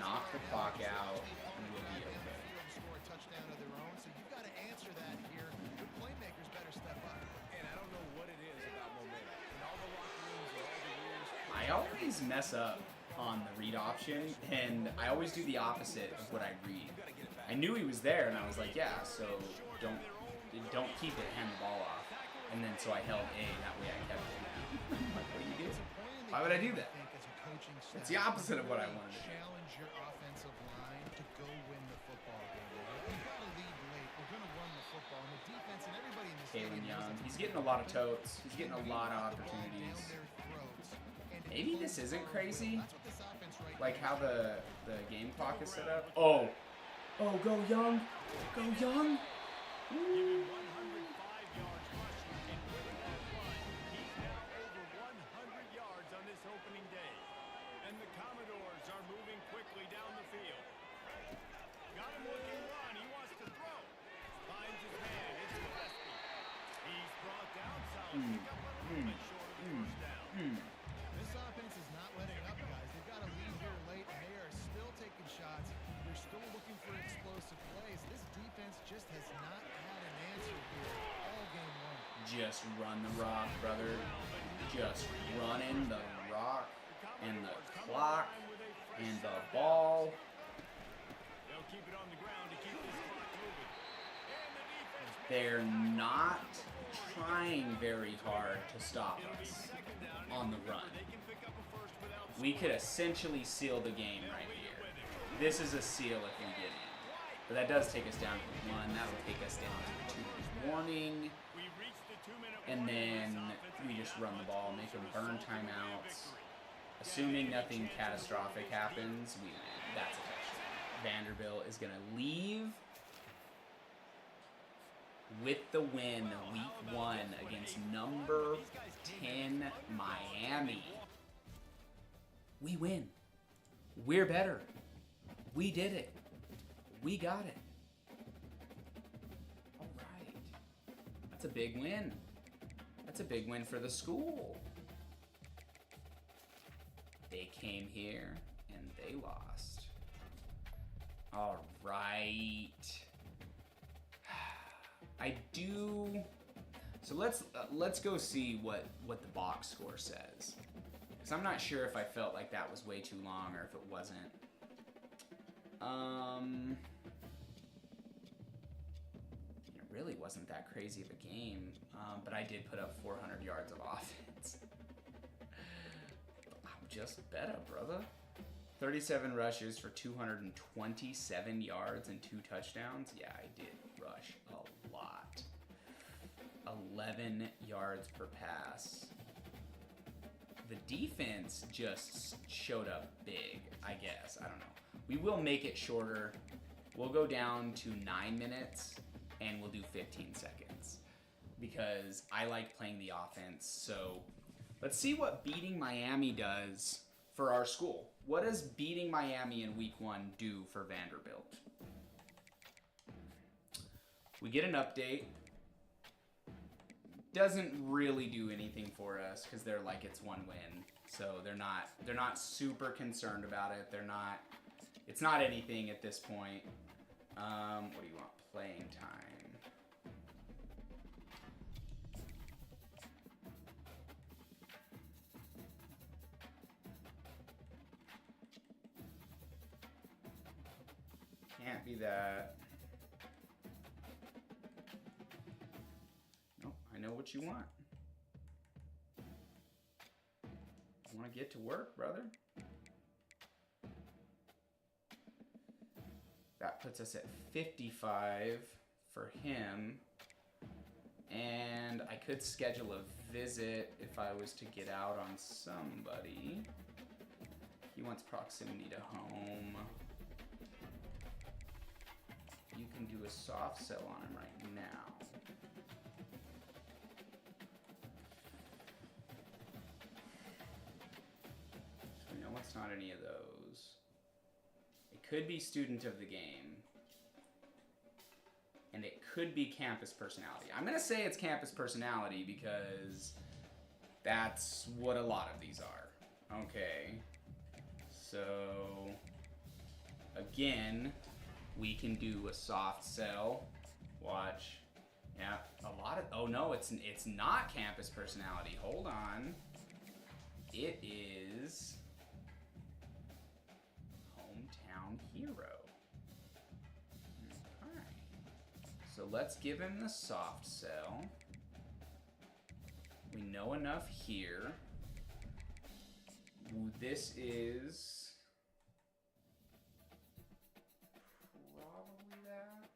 knock the clock out, and we'll be okay. Score a touchdown of their own, so you've got to answer that here. Your playmakers better step up. And I don't know what it is about momentum. In all the locker rooms and all the years, I always mess up on the read option, and I always do the opposite of what I read. I knew he was there, and I was like, yeah, so don't keep it, hand the ball off. And then so I held A, that way I kept it. I'm like, what do you do? Why would I do that? It's the opposite of what I wanted to do. Challenge your offensive line to go win the football game. You've got to lead late. We're going to run the football. And the defense and everybody in the Kalen stadium Young, knows that he's getting a lot of totes. He's getting a lot of opportunities. Maybe this isn't crazy, like how the game clock is set up. Oh, Oh, go Young. Go Young. Give him 105 yards rushing, and with that run, he's now over 100 yards on this opening day. And the Commodores are moving quickly down the field. Got him looking run. He wants to throw. Finds his man. It's Gillespie. He's brought down. Solid pickup, but a little bit short of the first down. This offense is not letting up, guys. They've got a lead here late, and they are still taking shots. They're still looking for explosive plays. This defense just has not had an answer here all game long. Just run the rock, brother. Just running the rock and the clock and the ball. They'll keep it on the ground to keep this clock moving. And the defense They're not trying very hard to stop us on the run. they can pick up a first without We could essentially seal the game right here. This is a seal if we get in. But that does take us down to 1. That'll take us down to 2 warning. we reached the 2-minute And warning. then we just run the ball, make them burn timeouts. Assuming nothing catastrophic happens, we win. That's a touchdown. Vanderbilt is going to leave with the win week 1 against number 10 Miami. We win. We're better. We did it. We got it. All right. That's a big win. That's a big win for the school. They came here and they lost. All right. I do. So let's go see what the box score says. Because I'm not sure if I felt like that was way too long or if it wasn't. It really wasn't that crazy of a game, but I did put up 400 yards of offense. I'm just better, brother. 37 rushes for 227 yards and 2 touchdowns. Yeah, I did rush a lot. 11 yards per pass. The defense just showed up big, I guess. I don't know. We will make it shorter. We'll go down to 9 minutes and we'll do 15 seconds because I like playing the offense. So let's see what beating Miami does for our school. What does beating Miami in week 1 do for Vanderbilt? We get an update. Doesn't really do anything for us because they're like it's 1 win. So they're not super concerned about it. It's not anything at this point. What do you want? Playing time. Can't be that. Nope, I know what you want. I want to get to work, brother. That puts us at 55 for him. And I could schedule a visit if I was to get out on somebody. He wants proximity to home. You can do a soft sell on him right now. So no, it's not any of those. It could be student of the game. And it could be campus personality. I'm going to say it's campus personality because that's what a lot of these are. Okay. So, again, we can do a soft sell. Watch. Yeah, a lot of... Oh, no, it's not campus personality. Hold on. It is... Hometown hero. Alright. So let's give him the soft sell. We know enough here. Ooh, this is... probably that.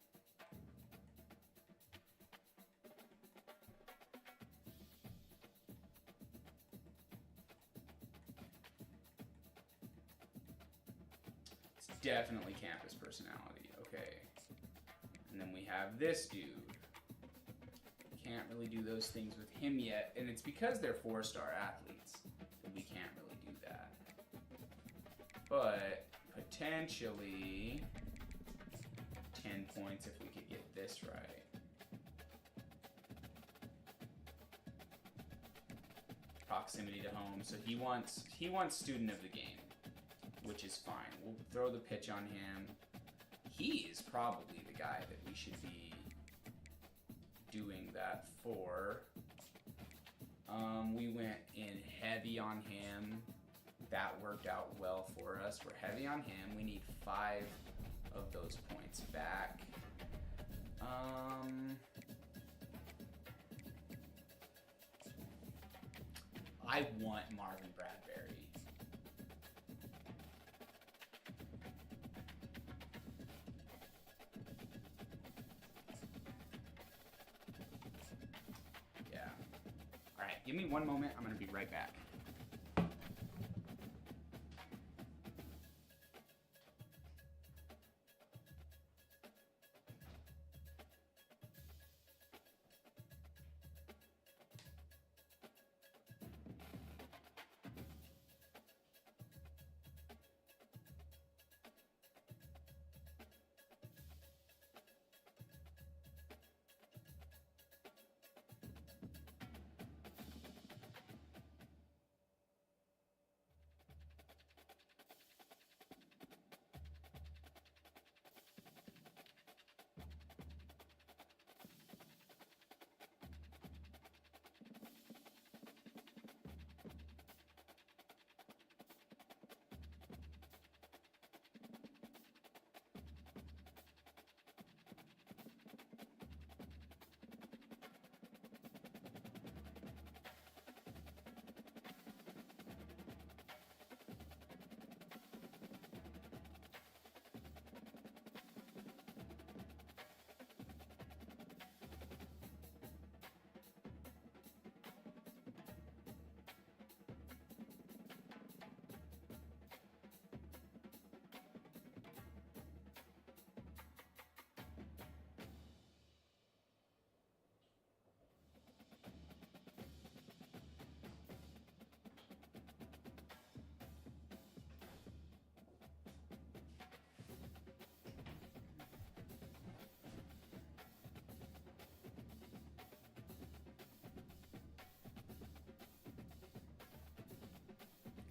It's definitely campus personality. Okay. Okay. And then we have this dude. Can't really do those things with him yet, and it's because they're 4-star athletes that we can't really do that. But potentially 10 points if we could get this right. Proximity to home, so he wants student of the game, which is fine. We'll throw the pitch on him. He is probably the guy that we should be doing that for. We went in heavy on him. That worked out well for us. We're heavy on him. We need 5 of those points back. I want Marvin Bradbury. Yeah. All right, give me one moment. I'm gonna be right back.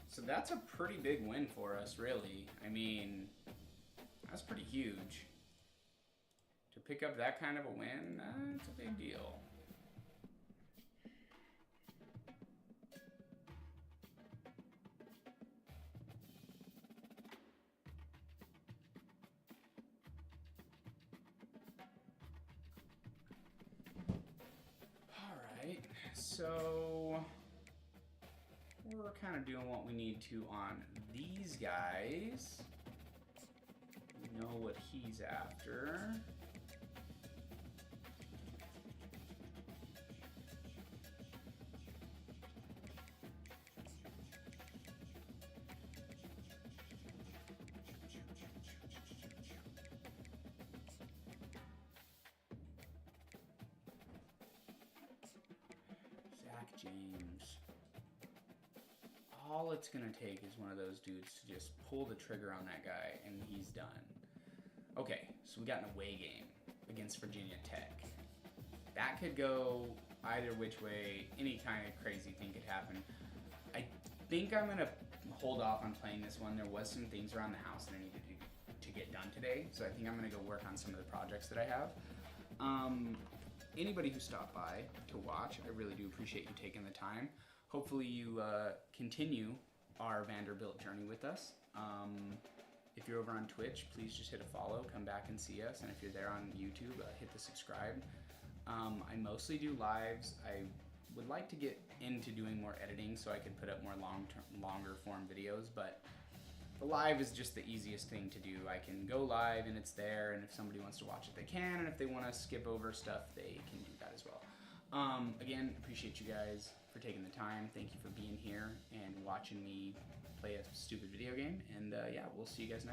So that's a pretty big win for us, really. I mean, that's pretty huge. To pick up that kind of a win, that's a big deal. All right, so we're kind of doing what we need to on these guys. We know what he's after. Zach James. All it's gonna take is one of those dudes to just pull the trigger on that guy and he's done. Okay, so we got an away game against Virginia Tech. That could go either which way, any kind of crazy thing could happen. I think I'm gonna hold off on playing this one. There was some things around the house that I needed to get done today, so I think I'm gonna go work on some of the projects that I have. Anybody who stopped by to watch, I really do appreciate you taking the time. Hopefully you continue our Vanderbilt journey with us. If you're over on Twitch, please just hit a follow, come back and see us. And if you're there on YouTube, hit the subscribe. I mostly do lives. I would like to get into doing more editing so I could put up more longer form videos, but the live is just the easiest thing to do. I can go live and it's there, and if somebody wants to watch it, they can, and if they want to skip over stuff, they can do that as well. Again, appreciate you guys for taking the time. Thank you for being here and watching me play a stupid video game, and yeah, we'll see you guys next time.